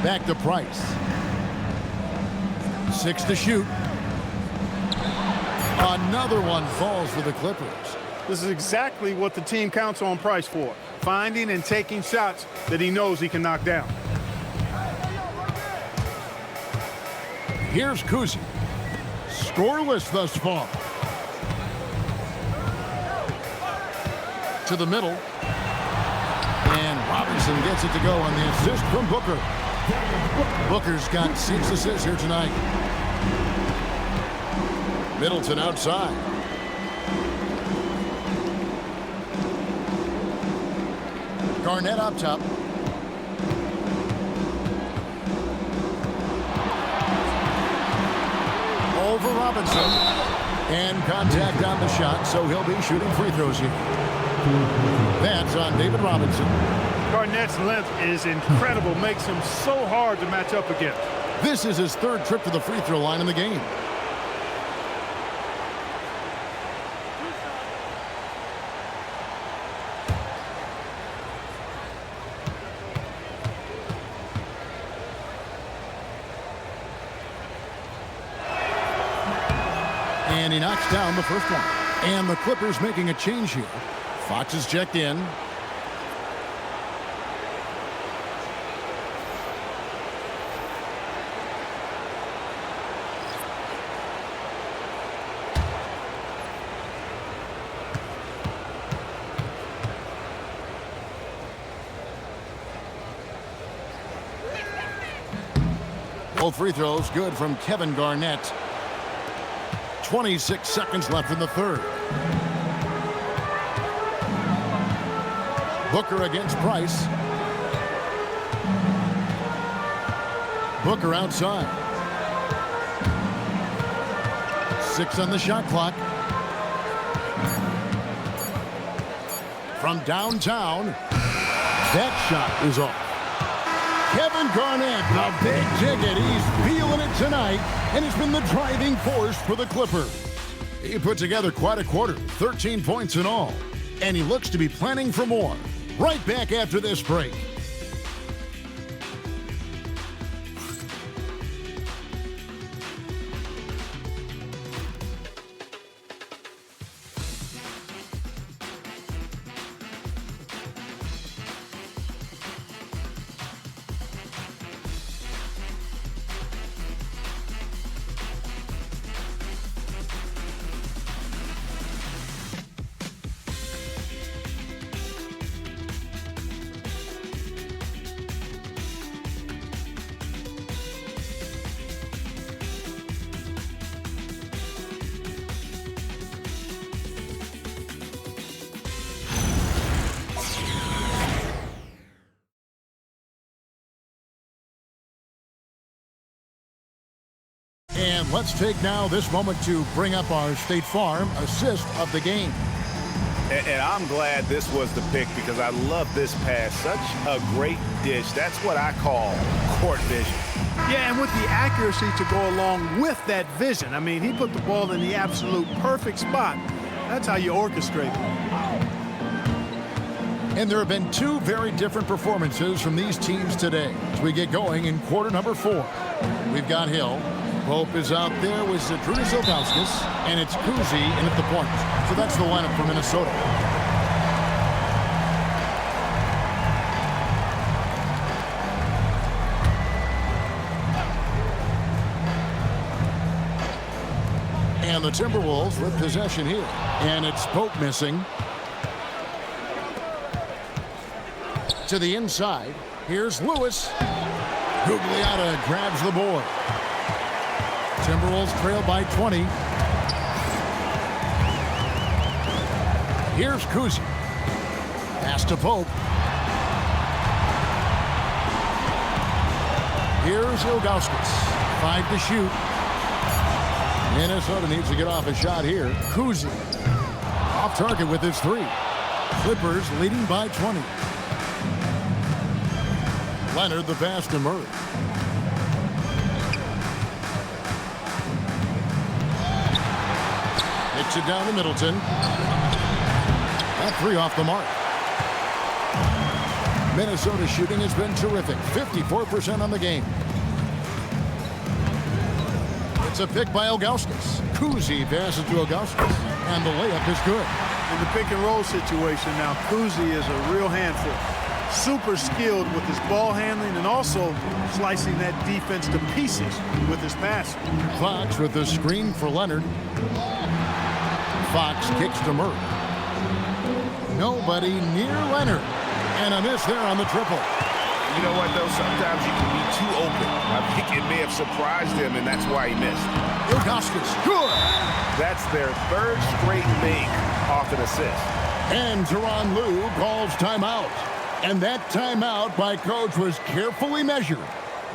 Back to Price. 6 to shoot. Another one falls for the Clippers. This is exactly what the team counts on Price for. Finding and taking shots that he knows he can knock down. Here's Cousy. Scoreless thus far. To the middle. And Robinson gets it to go on the assist from Booker. Booker's got 6 assists here tonight. Middleton outside. Garnett up top. Over Robinson. And contact on the shot, so he'll be shooting free throws here. That's on David Robinson. Garnett's length is incredible, makes him so hard to match up against. This is his 3rd trip to the free throw line in the game. And he knocks down the first one. And the Clippers making a change here. Fox is checked in. Both free throws good from Kevin Garnett. 26 seconds left in the third. Booker against Price. Booker outside. 6 on the shot clock. From downtown, that shot is off. Kevin Garnett, a big ticket. He's feeling it tonight, and has been the driving force for the Clippers. He put together quite a quarter, 13 points in all, and he looks to be planning for more. Right back after this break. And let's take now this moment to bring up our State Farm assist of the game. And I'm glad this was the pick because I love this pass. Such a great dish. That's what I call court vision. Yeah, and with the accuracy to go along with that vision. I mean, he put the ball in the absolute perfect spot. That's how you orchestrate it. And there have been two very different performances from these teams today as we get going in quarter number 4. We've got Hill. Pope is out there with Zydrunas Ilgauskas, and it's Cousy in at the point. So that's the lineup for Minnesota. And the Timberwolves with possession here. And it's Pope missing. To the inside. Here's Lewis. Gugliotta grabs the board. Timberwolves trail by 20. Here's Cousy. Pass to Pope. Here's Ilgauskas. 5 to shoot. Minnesota needs to get off a shot here. Cousy. Off target with his 3. Clippers leading by 20. Leonard the pass to Murray. Hits it down to Middleton. That 3 off the mark. Minnesota shooting has been terrific. 54% on the game. It's a pick by Ilgauskas. Cousy passes to Ilgauskas. And the layup is good. In the pick and roll situation now, Cousy is a real handful. Super skilled with his ball handling and also slicing that defense to pieces with his passing. Fox with the screen for Leonard. Fox kicks to Murray. Nobody near Leonard. And a miss there on the triple. You know what, though? Sometimes you can be too open. I think it may have surprised him, and that's why he missed. Ilgauskas, good. That's their 3rd straight make off an assist. And Tyronn Lue calls timeout. And that timeout by coach was carefully measured,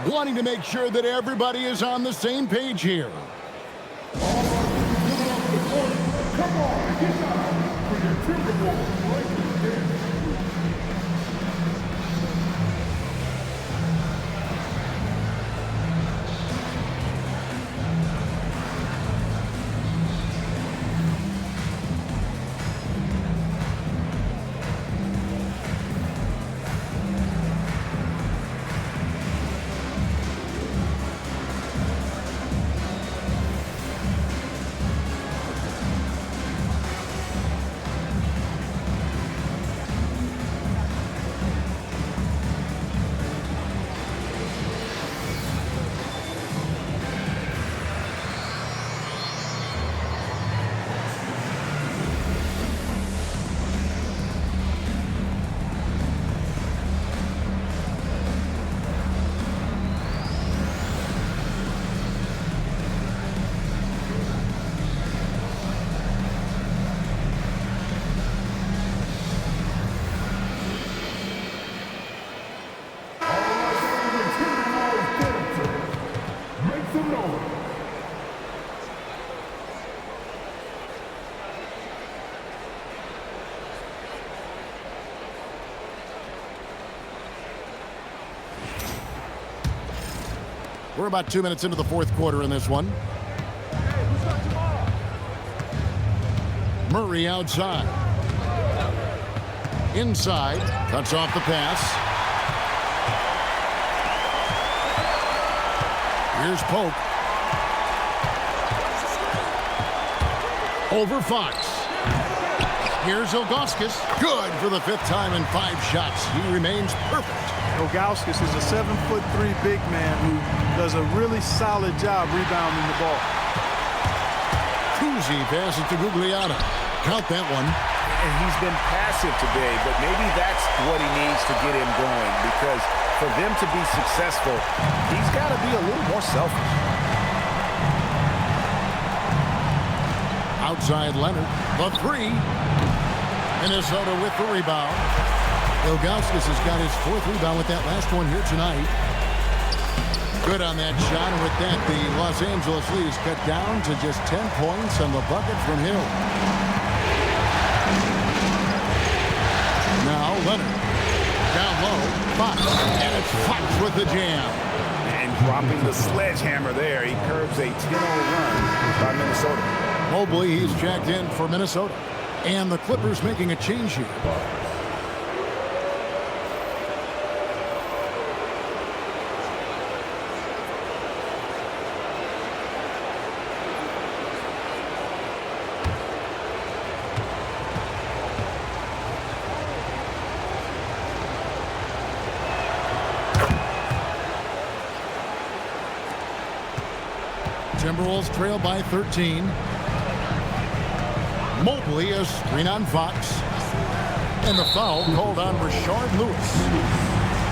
wanting to make sure that everybody is on the same page here. Come on, get down for your Timberwolves. We're about 2 minutes into the fourth quarter in this one. Murray outside. Inside. Cuts off the pass. Here's Pope. Over Fox. Here's Ilgauskas. Good for the 5th time in 5 shots. He remains perfect. Ilgauskas is a 7'3" big man who does a really solid job rebounding the ball. Cousy passes to Gugliotta. Count that one. And he's been passive today, but maybe that's what he needs to get him going, because for them to be successful, he's got to be a little more selfish. Outside Leonard. The 3. Minnesota with the rebound. Ilgauskas has got his 4th rebound with that last one here tonight. Good on that shot, and with that, the Los Angeles Leafs cut down to just 10 points on the bucket from Hill. Now Leonard. Down low. Fox. And it's Fox with the jam. And dropping the sledgehammer there, he curves a 10-0 run by Minnesota. Mobley, he's checked in for Minnesota. And the Clippers making a change here. Timberwolves trail by 13. Mobley a screen on Fox. And the foul called on Rashard Lewis.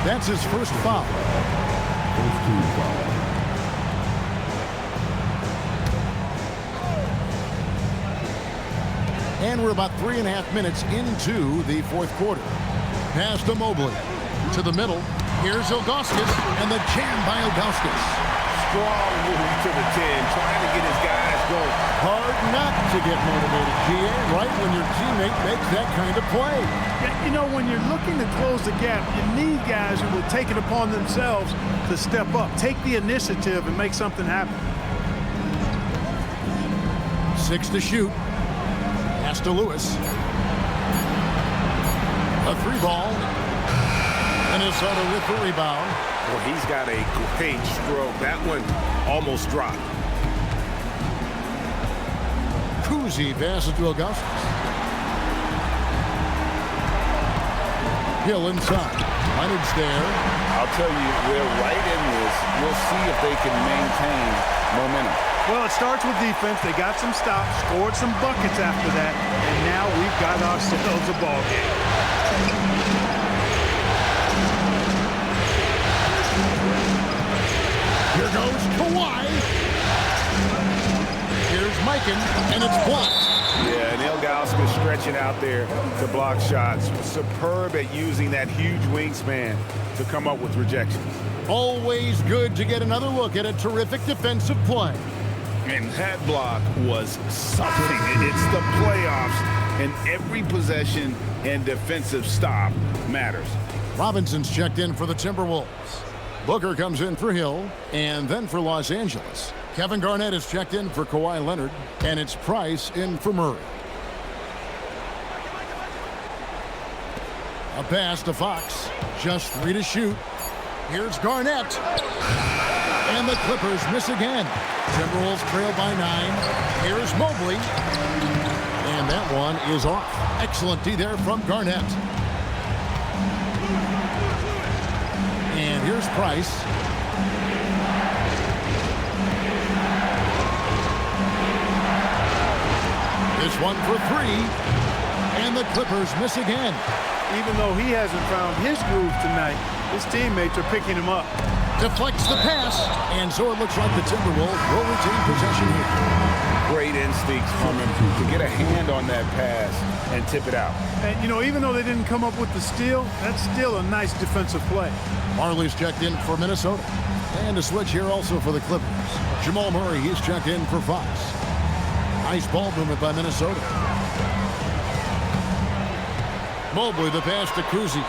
That's his first foul. First team foul. And we're about 3.5 minutes into the fourth quarter. Pass to Mobley. To the middle. Here's Ilgauskas. And the jam by Ilgauskas. Strong move to the 10, trying to get his guys going. Hard not to get motivated, GA, right when your teammate makes that kind of play. Yeah, you know, when you're looking to close the gap, you need guys who will take it upon themselves to step up, take the initiative, and make something happen. 6 to shoot. Pass to Lewis. A 3 ball. Minnesota with the rebound. Well, he's got a great stroke. That one almost dropped. Cousy passes to Ilgauskas. Hill inside. Leonard's there. I'll tell you, they're right in this. We'll see if they can maintain momentum. Well, it starts with defense. They got some stops, scored some buckets after that, and now we've got ourselves a ball game. Here goes Kawhi. Here's Mikan, and it's blocked. Yeah, and Ilgauskas stretching out there to block shots. Superb at using that huge wingspan to come up with rejections. Always good to get another look at a terrific defensive play. And that block was something. It's the playoffs, and every possession and defensive stop matters. Robinson's checked in for the Timberwolves. Booker comes in for Hill, and then for Los Angeles. Kevin Garnett is checked in for Kawhi Leonard, and it's Price in for Murray. A pass to Fox. Just 3 to shoot. Here's Garnett. And the Clippers miss again. Timberwolves trail by 9. Here's Mobley. And that one is off. Excellent D there from Garnett. And here's Price. This one for 3. And the Clippers miss again. Even though he hasn't found his groove tonight, his teammates are picking him up. Deflects the pass. And so it looks like the Timberwolves will retain possession here. Great instincts from him to get a hand on that pass and tip it out. And, you know, even though they didn't come up with the steal, that's still a nice defensive play. Marley's checked in for Minnesota. And a switch here also for the Clippers. Jamaal Murray, he's checked in for Fox. Nice ball movement by Minnesota. Mobley, the pass to Cousy.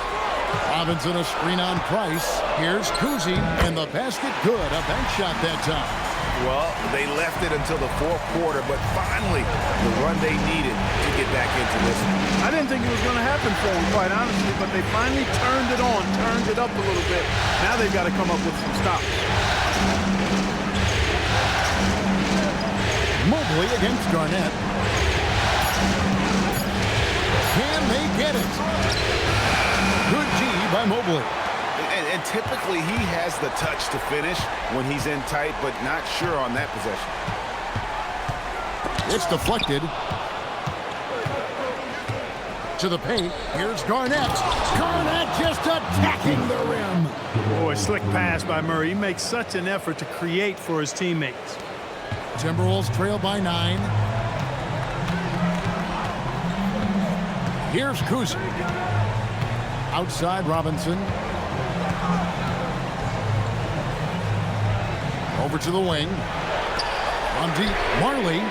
Robinson a screen on Price. Here's Cousy, and the basket good. A bank shot that time. Well, they left it until the fourth quarter, but finally the run they needed to get back into this one. I didn't think it was going to happen for them, quite honestly, but they finally turned it on, turned it up a little bit. Now they've got to come up with some stops. Mobley against Garnett. Can they get it? Good G by Mobley. And typically he has the touch to finish when he's in tight, but not sure on that possession. It's deflected. To the paint. Here's Garnett. Garnett just attacking the rim. Boy, slick pass by Murray. He makes such an effort to create for his teammates. Timberwolves trail by 9. Here's Cousy. Outside Robinson. Over to the wing. On deep, Marley.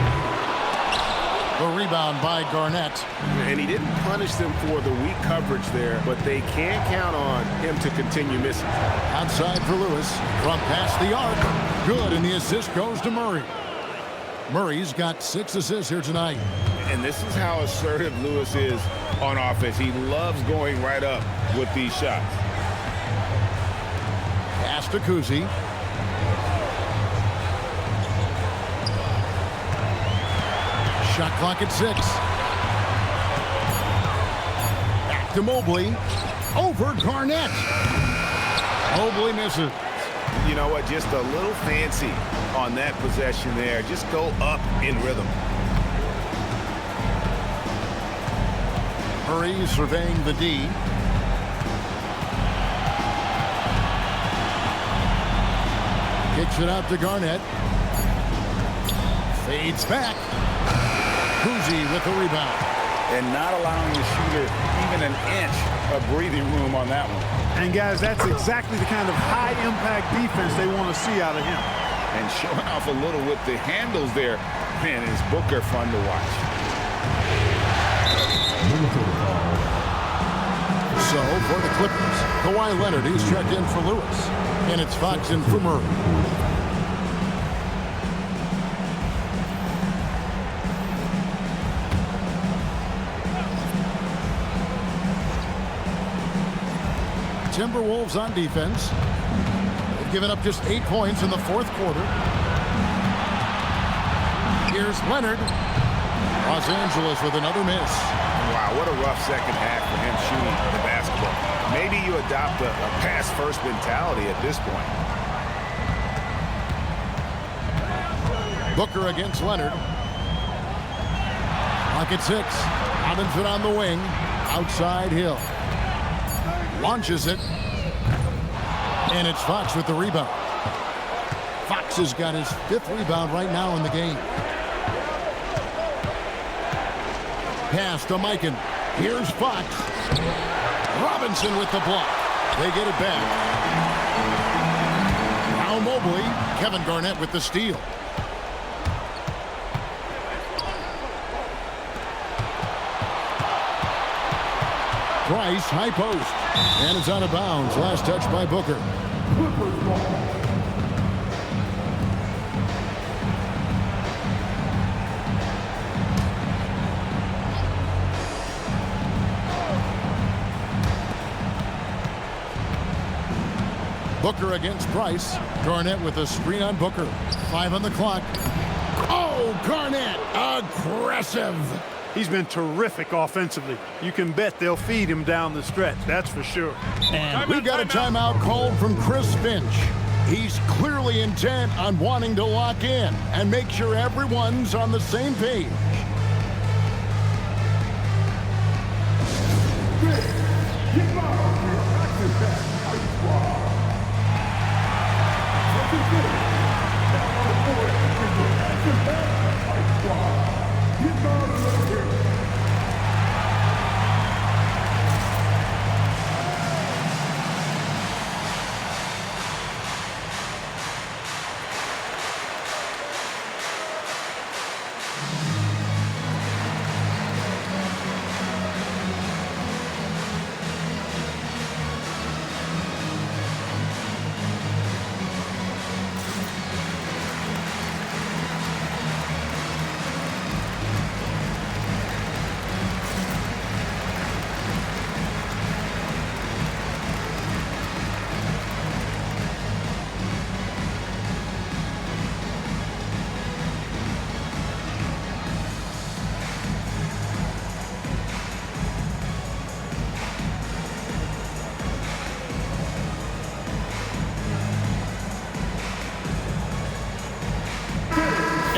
The rebound by Garnett. And he didn't punish them for the weak coverage there, but they can't count on him to continue missing. Outside for Lewis. From past the arc. Good, and the assist goes to Murray. Murray's got 6 assists here tonight. And this is how assertive Lewis is on offense. He loves going right up with these shots. Pass to Cousy. Shot clock at 6. Back to Mobley. Over Garnett. Mobley misses. You know what? Just a little fancy on that possession there. Just go up in rhythm. Murray surveying the D. Kicks it out to Garnett. Fades back. Cousy with the rebound. And not allowing the shooter even an inch of breathing room on that one. And guys, that's exactly the kind of high-impact defense they want to see out of him. And showing off a little with the handles there. Man, is Booker fun to watch. So, for the Clippers, Kawhi Leonard, he's checked in for Lewis. And it's Fox in for Murray. Timberwolves on defense. They've given up just 8 points in the fourth quarter. Here's Leonard. Los Angeles with another miss. Wow, what a rough second half for him shooting the basketball. Maybe you adopt a pass-first mentality at this point. Booker against Leonard. Clock at 6. Robinson on the wing. Outside Hill. Launches it. And it's Fox with the rebound. Fox has got his 5th rebound right now in the game. Pass to Mikan. Here's Fox. Robinson with the block. They get it back. Now Mobley. Kevin Garnett with the steal. Price, high post. And it's out of bounds. Last touch by Booker. Booker against Price. Garnett with a screen on Booker. 5 on the clock. Oh, Garnett, aggressive. He's been terrific offensively. You can bet they'll feed him down the stretch, that's for sure. And we've got a timeout called from Chris Finch. He's clearly intent on wanting to lock in and make sure everyone's on the same page.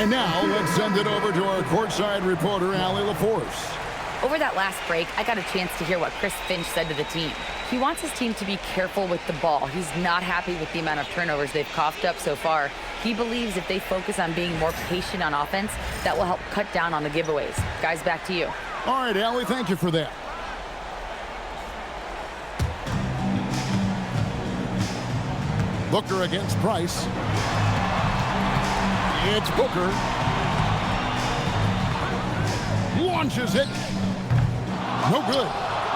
And now let's send it over to our courtside reporter, Allie LaForce. Over that last break, I got a chance to hear what Chris Finch said to the team. He wants his team to be careful with the ball. He's not happy with the amount of turnovers they've coughed up so far. He believes if they focus on being more patient on offense, that will help cut down on the giveaways. Guys, back to you. All right, Allie, thank you for that. Booker against Price. It's Booker. Launches it. No good.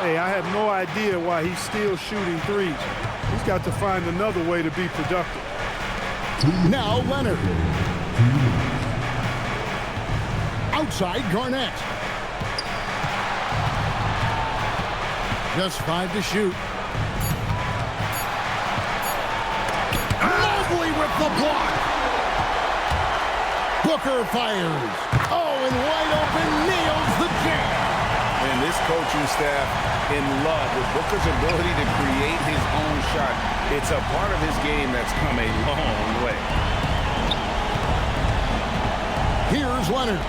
Hey, I have no idea why he's still shooting threes. He's got to find another way to be productive. Now Leonard. Outside Garnett. Just 5 to shoot. Mobley with the block. Booker fires. Oh, and wide open, nails the jam. And this coaching staff in love with Booker's ability to create his own shot. It's a part of his game that's come a long way. Here's Leonard.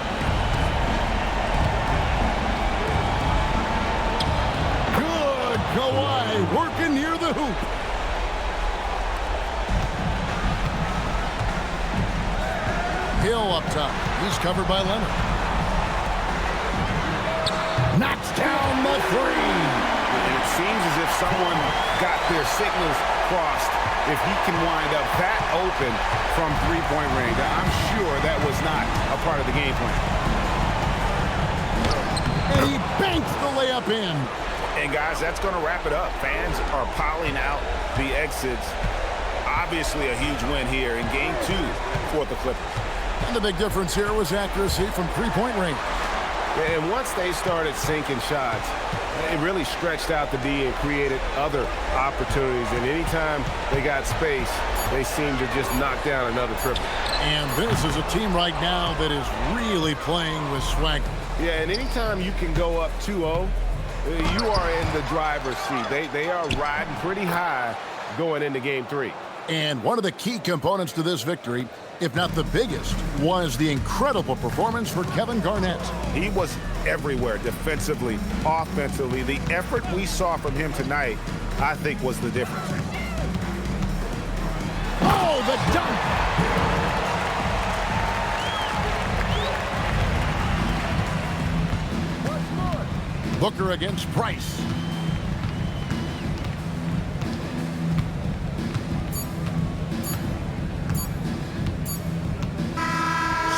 Good. Kawhi working near the hoop. Hill up top. He's covered by Leonard. Knocks down the three. And it seems as if someone got their signals crossed. If he can wind up that open from three-point range, I'm sure that was not a part of the game plan. And he banks the layup in. And guys, that's going to wrap it up. Fans are piling out the exits. Obviously a huge win here in Game 2 for the Clippers. And the big difference here was accuracy from three-point range. And once they started sinking shots, it really stretched out the D and created other opportunities. And anytime they got space, they seemed to just knock down another triple. And this is a team right now that is really playing with swagger. Yeah, and anytime you can go up 2-0, you are in the driver's seat. They are riding pretty high going into Game 3. And one of the key components to this victory, if not the biggest, was the incredible performance for Kevin Garnett. He was everywhere defensively, offensively. The effort we saw from him tonight, I think, was the difference. Oh, the dunk! Booker against Price.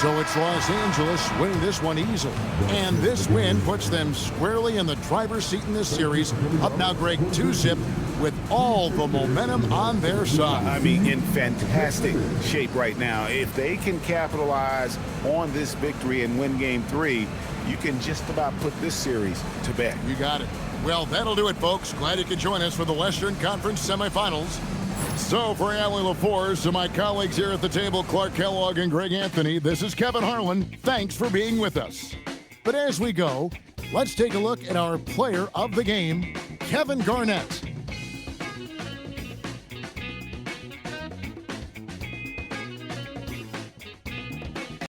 So it's Los Angeles winning this one easily. And this win puts them squarely in the driver's seat in this series. Up now, Greg, 2-zip with all the momentum on their side. I mean, in fantastic shape right now. If they can capitalize on this victory and win Game 3, you can just about put this series to bed. You got it. Well, that'll do it, folks. Glad you could join us for the Western Conference semifinals. So for Allie LaForce and my colleagues here at the table, Clark Kellogg and Greg Anthony, this is Kevin Harlan. Thanks for being with us. But as we go, let's take a look at our player of the game, Kevin Garnett.